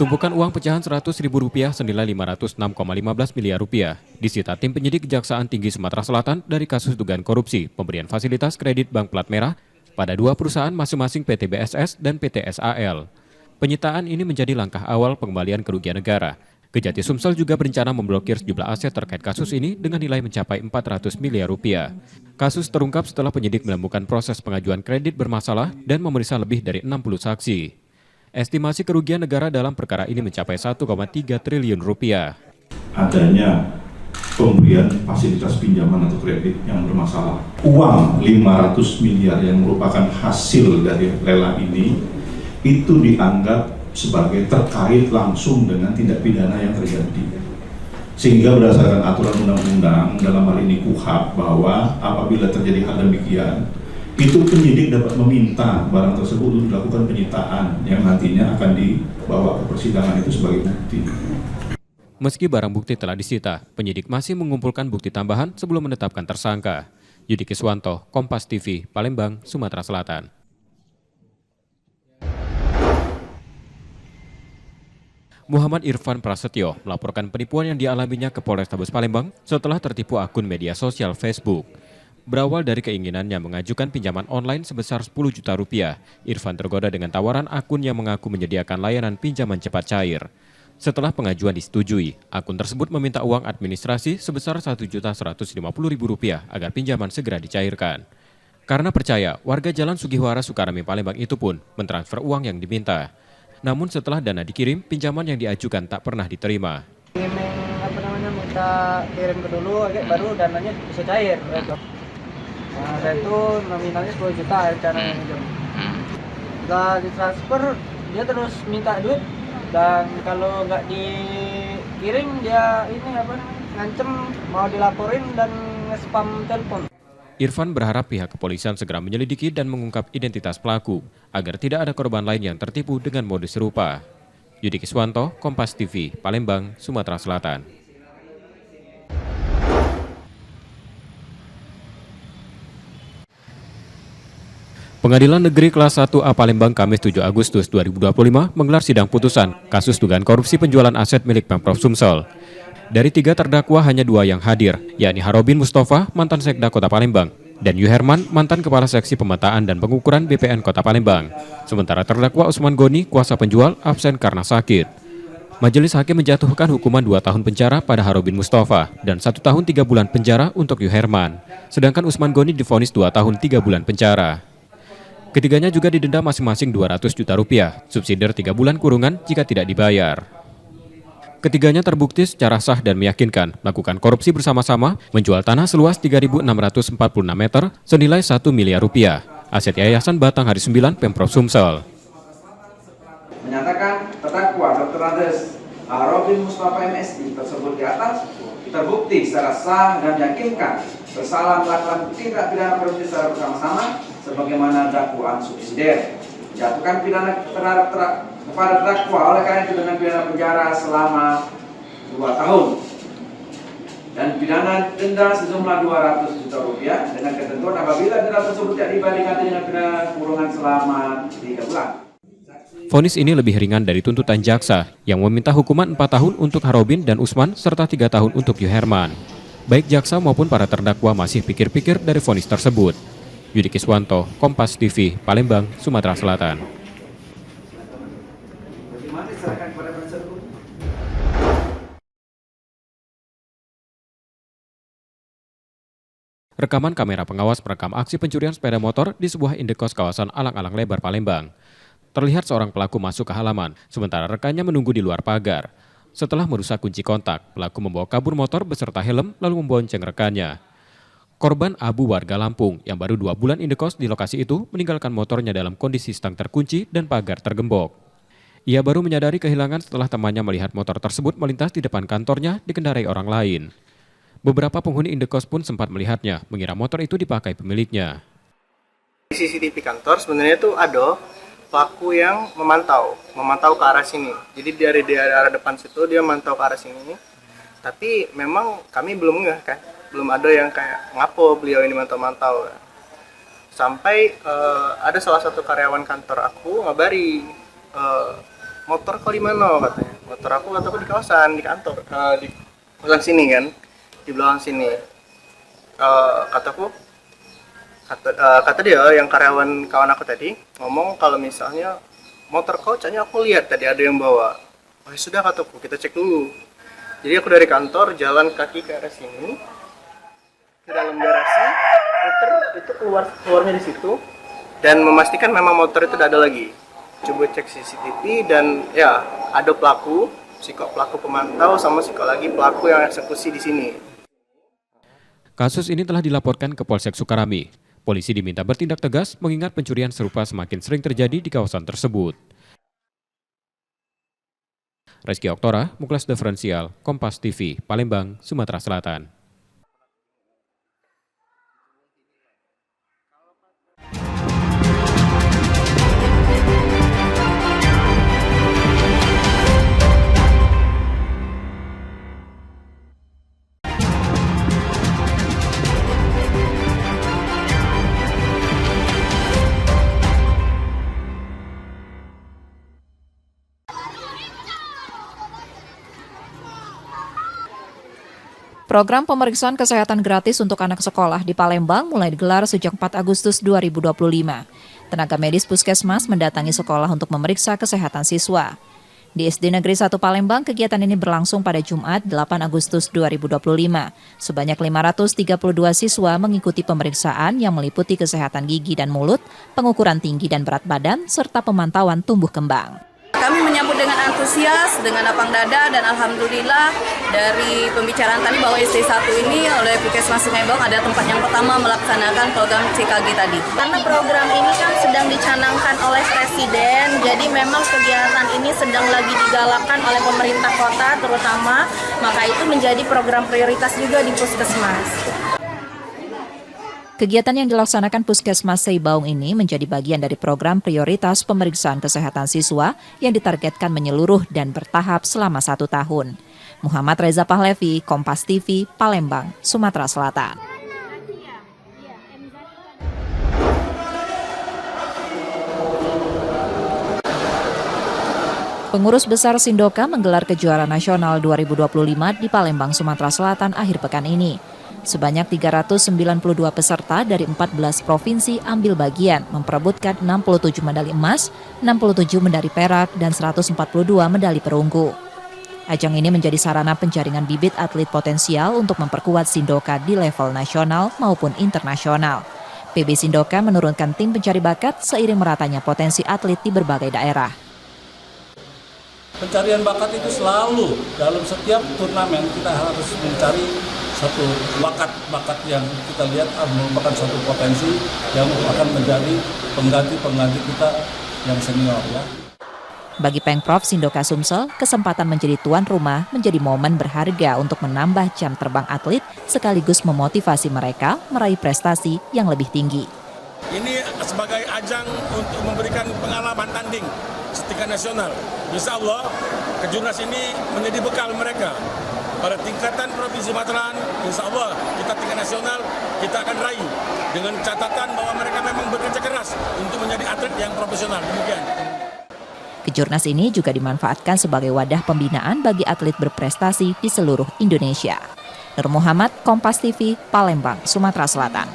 Tumpukan uang pecahan Rp100.000 senilai Rp506,15 miliar disita tim penyidik Kejaksaan Tinggi Sumatera Selatan dari kasus dugaan korupsi pemberian fasilitas kredit bank plat merah pada 2 perusahaan masing-masing PT BSS dan PT SAL. Penyitaan ini menjadi langkah awal pengembalian kerugian negara. Kejati Sumsel juga berencana memblokir sejumlah aset terkait kasus ini dengan nilai mencapai Rp400 miliar. Kasus terungkap setelah penyidik menemukan proses pengajuan kredit bermasalah dan memeriksa lebih dari 60 saksi. Estimasi kerugian negara dalam perkara ini mencapai Rp1,3 triliun. Adanya pemberian fasilitas pinjaman atau kredit yang bermasalah. Uang 500 miliar yang merupakan hasil dari lelang ini itu dianggap sebagai terkait langsung dengan tindak pidana yang terjadi. Sehingga berdasarkan aturan undang-undang dalam hal ini KUHP bahwa apabila terjadi hal demikian, itu penyidik dapat meminta barang tersebut untuk dilakukan penyitaan yang nantinya akan dibawa ke persidangan itu sebagai bukti. Meski barang bukti telah disita, penyidik masih mengumpulkan bukti tambahan sebelum menetapkan tersangka. Yudi Kiswanto, Kompas TV, Palembang, Sumatera Selatan. Muhammad Irfan Prasetyo melaporkan penipuan yang dialaminya ke Polrestabes Palembang setelah tertipu akun media sosial Facebook. Berawal dari keinginannya mengajukan pinjaman online sebesar 10 juta rupiah, Irfan tergoda dengan tawaran akun yang mengaku menyediakan layanan pinjaman cepat cair. Setelah pengajuan disetujui, akun tersebut meminta uang administrasi sebesar Rp1.150.000 agar pinjaman segera dicairkan. Karena percaya, warga Jalan Sugihwara Sukarami Palembang itu pun mentransfer uang yang diminta. Namun setelah dana dikirim, pinjaman yang diajukan tak pernah diterima. Minta kirim ke dulu, baru dananya bisa cair. Nah, dan itu nominalnya 10 juta rencananya. Setelah ditransfer, dia terus minta duit. Dan kalau nggak dikirim, dia ngancem mau dilaporin dan nge-spam telepon. Irfan berharap pihak kepolisian segera menyelidiki dan mengungkap identitas pelaku agar tidak ada korban lain yang tertipu dengan modus serupa. Yudi Kiswanto, Kompas TV, Palembang, Sumatera Selatan. Pengadilan Negeri Kelas 1A Palembang Kamis 7 Agustus 2025 menggelar sidang putusan kasus dugaan korupsi penjualan aset milik Pemprov Sumsel. Dari 3 terdakwa hanya 2 yang hadir, yakni Harobin Mustafa, mantan Sekda Kota Palembang, dan Yuherman, mantan Kepala Seksi Pemetaan dan Pengukuran BPN Kota Palembang. Sementara terdakwa Usman Goni, kuasa penjual, absen karena sakit. Majelis Hakim menjatuhkan hukuman 2 tahun penjara pada Harobin Mustafa dan 1 tahun 3 bulan penjara untuk Yuherman. Sedangkan Usman Goni divonis 2 tahun 3 bulan penjara. Ketiganya juga didenda masing-masing 200 juta rupiah, subsidiar 3 bulan kurungan jika tidak dibayar. Ketiganya terbukti secara sah dan meyakinkan melakukan korupsi bersama-sama menjual tanah seluas 3.646 meter senilai 1 miliar rupiah, aset Yayasan Batang Hari 9 Pemprov Sumsel. Menyatakan terdakwa Dr. Andes Harobin Mustafa MSI tersebut di atas terbukti secara sah dan meyakinkan bersalah melakukan tindak pidana korupsi secara bersama-sama sebagaimana dakwaan subsidiar. Jatuhkan pidana kepada terdakwa oleh karena itu dengan pidana penjara selama 2 tahun dan pidana denda sejumlah 200 juta rupiah dengan ketentuan apabila denda tersebut tidak dibayar dengan pidana kurungan selama 3 bulan. Vonis ini lebih ringan dari tuntutan jaksa yang meminta hukuman 4 tahun untuk Harobin dan Usman serta 3 tahun untuk Yuherman. Baik jaksa maupun para terdakwa masih pikir-pikir dari vonis tersebut. Yudi Kiswanto, Kompas TV, Palembang, Sumatera Selatan. Rekaman kamera pengawas merekam aksi pencurian sepeda motor di sebuah indekos kawasan Alang-Alang Lebar, Palembang. Terlihat seorang pelaku masuk ke halaman, sementara rekannya menunggu di luar pagar. Setelah merusak kunci kontak, pelaku membawa kabur motor beserta helm lalu membonceng rekannya. Korban Abu warga Lampung yang baru 2 bulan indekos di lokasi itu meninggalkan motornya dalam kondisi stang terkunci dan pagar tergembok. Ia baru menyadari kehilangan setelah temannya melihat motor tersebut melintas di depan kantornya dikendarai orang lain. Beberapa penghuni indekos pun sempat melihatnya, mengira motor itu dipakai pemiliknya. Di CCTV kantor sebenarnya itu ada pelaku yang memantau ke arah sini. Jadi dari arah depan situ dia memantau ke arah sini. Tapi memang kami belum ngeh kan. Belum ada yang kayak ngapo beliau ini mantau-mantau. Sampai ada salah satu karyawan kantor aku ngabari motor kau di mana katanya. Motor aku kataku di kawasan di kantor di kawasan sini kan, di belakang sini. Kata dia yang karyawan kawan aku tadi ngomong kalau misalnya motor kau caknya aku lihat tadi ada yang bawa. Oh sudah kataku kita cek dulu. Jadi aku dari kantor jalan kaki ke arah sini. Ke dalam garasi, motor itu keluarnya di situ dan memastikan memang motor itu tidak ada lagi. Coba cek CCTV dan ya ada pelaku, pelaku pemantau sama lagi pelaku yang eksekusi di sini. Kasus ini telah dilaporkan ke Polsek Sukarami. Polisi diminta bertindak tegas mengingat pencurian serupa semakin sering terjadi di kawasan tersebut. Reski Oktora, Muklas Diferensial, Kompas TV, Palembang, Sumatera Selatan. Program pemeriksaan kesehatan gratis untuk anak sekolah di Palembang mulai digelar sejak 4 Agustus 2025. Tenaga medis puskesmas mendatangi sekolah untuk memeriksa kesehatan siswa. Di SD Negeri 1 Palembang, kegiatan ini berlangsung pada Jumat 8 Agustus 2025. Sebanyak 532 siswa mengikuti pemeriksaan yang meliputi kesehatan gigi dan mulut, pengukuran tinggi dan berat badan, serta pemantauan tumbuh kembang. Kami menyambut dengan antusias, dengan lapang dada, dan alhamdulillah dari pembicaraan tadi bahwa SD 1 ini oleh Puskesmas Sungai Bawang ada tempat yang pertama melaksanakan program CKG tadi. Karena program ini kan sedang dicanangkan oleh Presiden, jadi memang kegiatan ini sedang lagi digalakkan oleh pemerintah kota terutama, maka itu menjadi program prioritas juga di Puskesmas. Kegiatan yang dilaksanakan Puskesmas Seibaung ini menjadi bagian dari program prioritas pemeriksaan kesehatan siswa yang ditargetkan menyeluruh dan bertahap selama 1 tahun. Muhammad Reza Pahlevi, Kompas TV, Palembang, Sumatera Selatan. Pengurus Besar Sindoka menggelar kejuaraan nasional 2025 di Palembang, Sumatera Selatan akhir pekan ini. Sebanyak 392 peserta dari 14 provinsi ambil bagian, memperebutkan 67 medali emas, 67 medali perak, dan 142 medali perunggu. Ajang ini menjadi sarana penjaringan bibit atlet potensial untuk memperkuat Sindoka di level nasional maupun internasional. PB Sindoka menurunkan tim pencari bakat seiring meratanya potensi atlet di berbagai daerah. Pencarian bakat itu selalu dalam setiap turnamen kita harus mencari satu bakat yang kita lihat merupakan satu potensi yang akan menjadi pengganti kita yang senior ya. Bagi Pengprov Sindoka Sumsel, kesempatan menjadi tuan rumah menjadi momen berharga untuk menambah jam terbang atlet sekaligus memotivasi mereka meraih prestasi yang lebih tinggi. Ini sebagai ajang untuk memberikan pengalaman tanding setingkat nasional. Insya Allah, kejurnas ini menjadi bekal mereka. Pada tingkatan Provinsi Mataram, insya Allah kita tingkat nasional kita akan raih dengan catatan bahwa mereka memang bekerja keras untuk menjadi atlet yang profesional. Demikian. Kejurnas ini juga dimanfaatkan sebagai wadah pembinaan bagi atlet berprestasi di seluruh Indonesia. Nur Muhammad, Kompas TV, Palembang, Sumatera Selatan.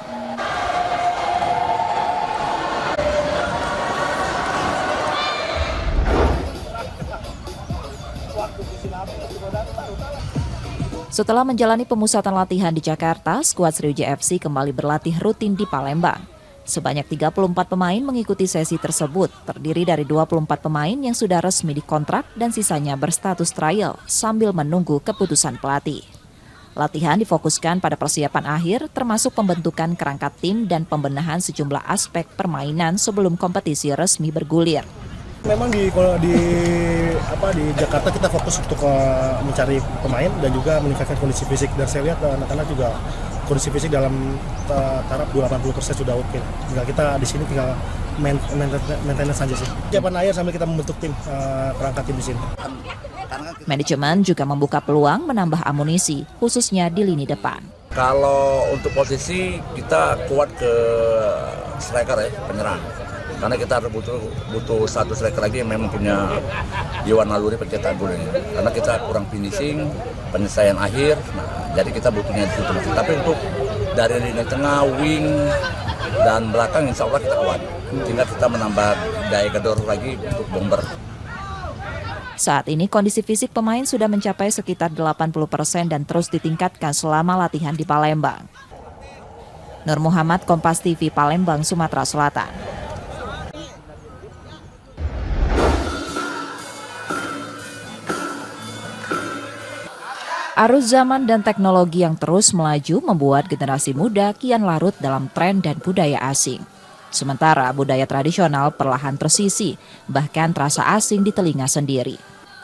Setelah menjalani pemusatan latihan di Jakarta, skuad Sriwijaya FC kembali berlatih rutin di Palembang. Sebanyak 34 pemain mengikuti sesi tersebut, terdiri dari 24 pemain yang sudah resmi dikontrak dan sisanya berstatus trial sambil menunggu keputusan pelatih. Latihan difokuskan pada persiapan akhir, termasuk pembentukan kerangka tim dan pembenahan sejumlah aspek permainan sebelum kompetisi resmi bergulir. Memang di Jakarta kita fokus untuk mencari pemain dan juga meningkatkan kondisi fisik, dan saya lihat anak-anak juga kondisi fisik dalam taraf 80% sudah oke. Tinggal kita di sini tinggal maintenance saja sih. Siapan akhir sambil kita membentuk tim kerangka tim di sini. Manajemen juga membuka peluang menambah amunisi, khususnya di lini depan. Kalau untuk posisi kita kuat ke striker ya, penyerang. Karena kita butuh satu striker lagi yang memang punya jiwa naluri pencetak golnya. Karena kita kurang finishing, penyelesaian akhir, jadi kita butuhnya itu. Tapi untuk dari lini tengah, wing, dan belakang insya Allah kita kuat. Tinggal kita menambah daya gedor lagi untuk bomber. Saat ini kondisi fisik pemain sudah mencapai sekitar 80% dan terus ditingkatkan selama latihan di Palembang. Nur Muhammad, Kompas TV, Palembang, Sumatera Selatan. Arus zaman dan teknologi yang terus melaju membuat generasi muda kian larut dalam tren dan budaya asing. Sementara budaya tradisional perlahan tersisih, bahkan terasa asing di telinga sendiri.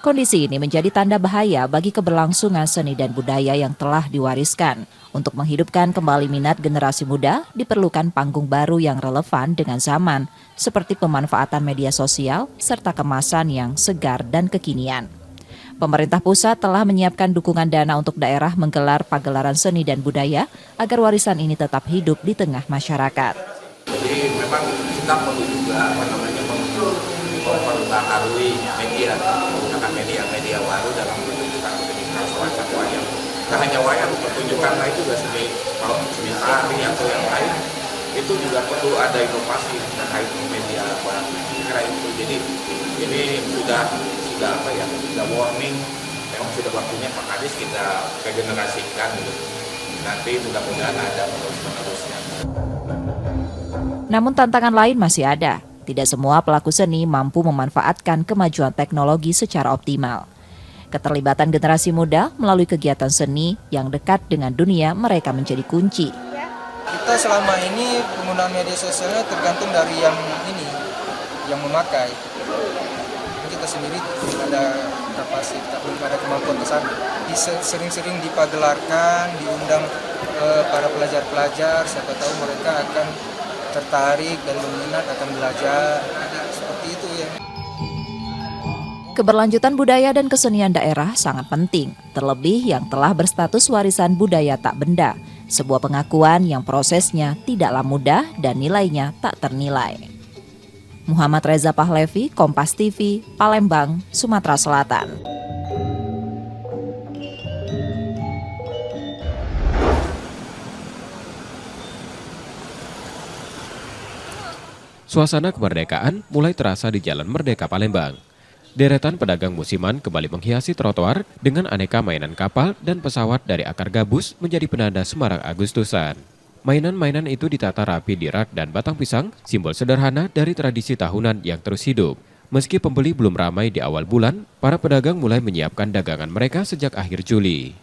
Kondisi ini menjadi tanda bahaya bagi keberlangsungan seni dan budaya yang telah diwariskan. Untuk menghidupkan kembali minat generasi muda, diperlukan panggung baru yang relevan dengan zaman, seperti pemanfaatan media sosial serta kemasan yang segar dan kekinian. Pemerintah pusat telah menyiapkan dukungan dana untuk daerah menggelar pagelaran seni dan budaya agar warisan ini tetap hidup di tengah masyarakat. Jadi memang kita perlu juga memperbaharui media, menggunakan media baru dalam menunjukkan semacam wayang. Tidak hanya wayang, pertunjukan lain juga seni tari atau yang lain itu juga perlu ada inovasi terkait media baru. Kira itu. Jadi ini sudah warning, memang sudah waktunya Pak Kadis kita regenerasikan gitu. Nanti mudah-mudahan ada penerusnya. Namun tantangan lain masih ada. Tidak semua pelaku seni mampu memanfaatkan kemajuan teknologi secara optimal. Keterlibatan generasi muda melalui kegiatan seni yang dekat dengan dunia mereka menjadi kunci. Kita selama ini penggunaan media sosialnya tergantung dari yang memakai. Kita sendiri belum ada kapasitas, belum ada kemampuan ke sana. Sering-sering dipagelarkan, diundang para pelajar-pelajar, siapa tahu mereka akan tertarik dan berminat akan belajar, seperti itu ya. Keberlanjutan budaya dan kesenian daerah sangat penting, terlebih yang telah berstatus warisan budaya tak benda, sebuah pengakuan yang prosesnya tidaklah mudah dan nilainya tak ternilai. Muhammad Reza Pahlevi, Kompas TV, Palembang, Sumatera Selatan. Suasana kemerdekaan mulai terasa di Jalan Merdeka Palembang. Deretan pedagang musiman kembali menghiasi trotoar dengan aneka mainan kapal dan pesawat dari akar gabus menjadi penanda Semarang Agustusan. Mainan-mainan itu ditata rapi di rak dan batang pisang, simbol sederhana dari tradisi tahunan yang terus hidup. Meski pembeli belum ramai di awal bulan, para pedagang mulai menyiapkan dagangan mereka sejak akhir Juli.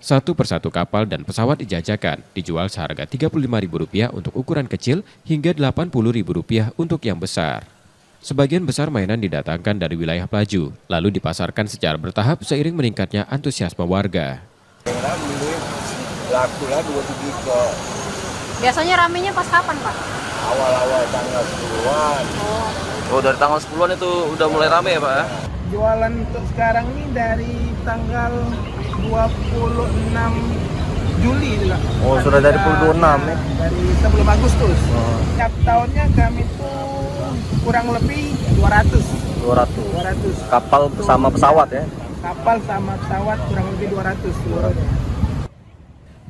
Satu persatu kapal dan pesawat dijajakan, dijual seharga Rp35.000 untuk ukuran kecil hingga Rp80.000 untuk yang besar. Sebagian besar mainan didatangkan dari wilayah Pelaju, lalu dipasarkan secara bertahap seiring meningkatnya antusiasme warga. Biasanya ramenya pas kapan, Pak? Awal-awal tanggal 10-an. Oh, dari tanggal 10-an itu udah mulai rame ya, Pak? Jualan untuk sekarang ini dari tanggal 26 Juli juga. Oh, sudah dari 26 ya? Dari sebelum Agustus. Setiap tahunnya kami tuh kurang lebih 200. Kapal sama pesawat ya? Kapal sama pesawat kurang lebih 200.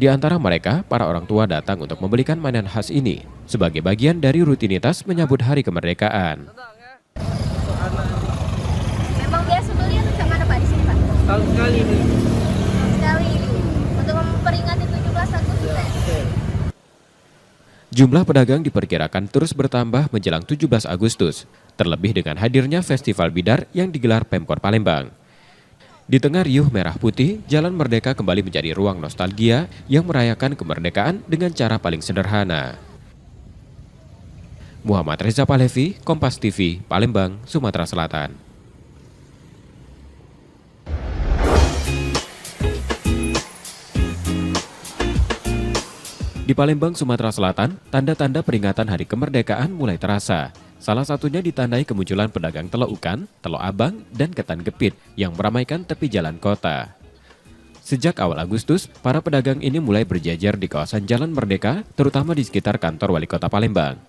Di antara mereka, para orang tua datang untuk membelikan mainan khas ini sebagai bagian dari rutinitas menyambut Hari Kemerdekaan. Memang biasa beli atau gimana Pak di sini, Pak? Tahun sekali ini. Sekali untuk memperingati 17 Agustus ya? Jumlah pedagang diperkirakan terus bertambah menjelang 17 Agustus, terlebih dengan hadirnya Festival Bidar yang digelar Pemkor Palembang. Di tengah riuh merah putih, Jalan Merdeka kembali menjadi ruang nostalgia yang merayakan kemerdekaan dengan cara paling sederhana. Muhammad Reza Pahlevi, Kompas TV, Palembang, Sumatera Selatan. Di Palembang, Sumatera Selatan, tanda-tanda peringatan Hari Kemerdekaan mulai terasa. Salah satunya ditandai kemunculan pedagang telok ukan, telok abang, dan ketan gepit yang meramaikan tepi jalan kota. Sejak awal Agustus, para pedagang ini mulai berjajar di kawasan Jalan Merdeka, terutama di sekitar kantor Wali Kota Palembang.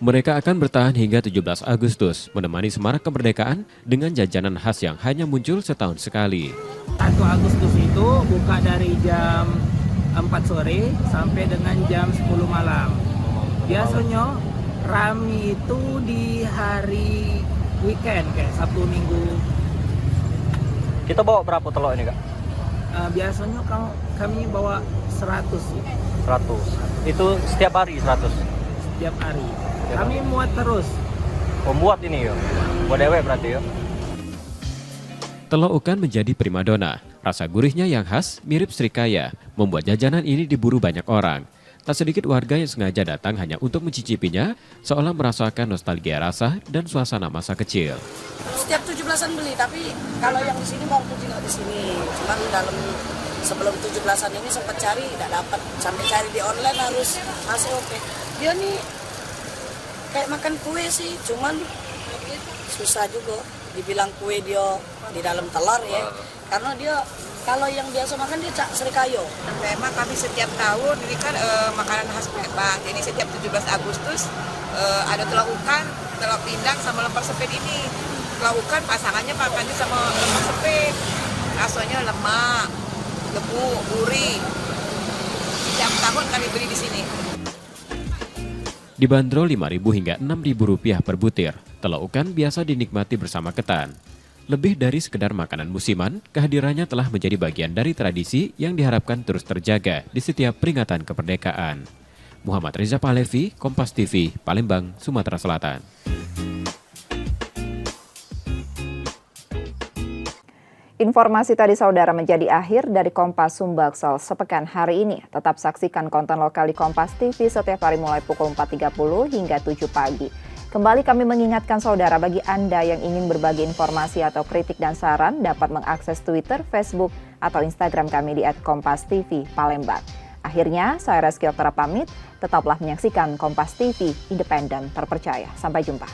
Mereka akan bertahan hingga 17 Agustus, menemani semarak kemerdekaan dengan jajanan khas yang hanya muncul setahun sekali. 1 Agustus itu buka dari jam 4 sore sampai dengan jam 10 malam. Biasanya rame itu di hari weekend kayak Sabtu Minggu. Kita bawa berapa telur ini, Kak? Biasanya kami bawa 100. 100. Itu setiap hari 100? Setiap hari. Kami muat terus. Pembuat ini ya? Buat dewek berarti ya? Telok ukan menjadi primadona. Rasa gurihnya yang khas, mirip srikaya, membuat jajanan ini diburu banyak orang. Tak sedikit warga yang sengaja datang hanya untuk mencicipinya, seolah merasakan nostalgia rasa dan suasana masa kecil. Setiap 17-an beli, tapi kalau yang di sini waktu tidak di sini. Cuman dalam sebelum 17-an ini sempat cari, tidak dapat. Sampai cari di online harus masih oke. Dia nih kayak makan kue sih, cuman susah juga dibilang kue dia di dalam telur ya. Karena dia kalau yang biasa makan dia serikayo. Memang kami setiap tahun ini kan makanan khas Palembang. Jadi setiap 17 Agustus ada telur ukan, telur pindang sama lemper sepit ini. Telur ukan pasangannya makannya sama lemper sepit. Rasanya lemak, gembuk, gurih. Setiap tahun kami beli di sini. Dibanderol Rp5.000 hingga Rp6.000 per butir, telur ukan biasa dinikmati bersama ketan. Lebih dari sekedar makanan musiman, kehadirannya telah menjadi bagian dari tradisi yang diharapkan terus terjaga di setiap peringatan kemerdekaan. Muhammad Reza Pahlevi, Kompas TV, Palembang, Sumatera Selatan. Informasi tadi saudara menjadi akhir dari Kompas Sumbaksel sepekan hari ini. Tetap saksikan konten lokal di Kompas TV setiap hari mulai pukul 4.30 hingga 7 pagi. Kembali kami mengingatkan saudara, bagi Anda yang ingin berbagi informasi atau kritik dan saran dapat mengakses Twitter, Facebook, atau Instagram kami di @kompastv Palembang. Akhirnya, saya Reski Oktara pamit, tetaplah menyaksikan Kompas TV, independen, terpercaya. Sampai jumpa.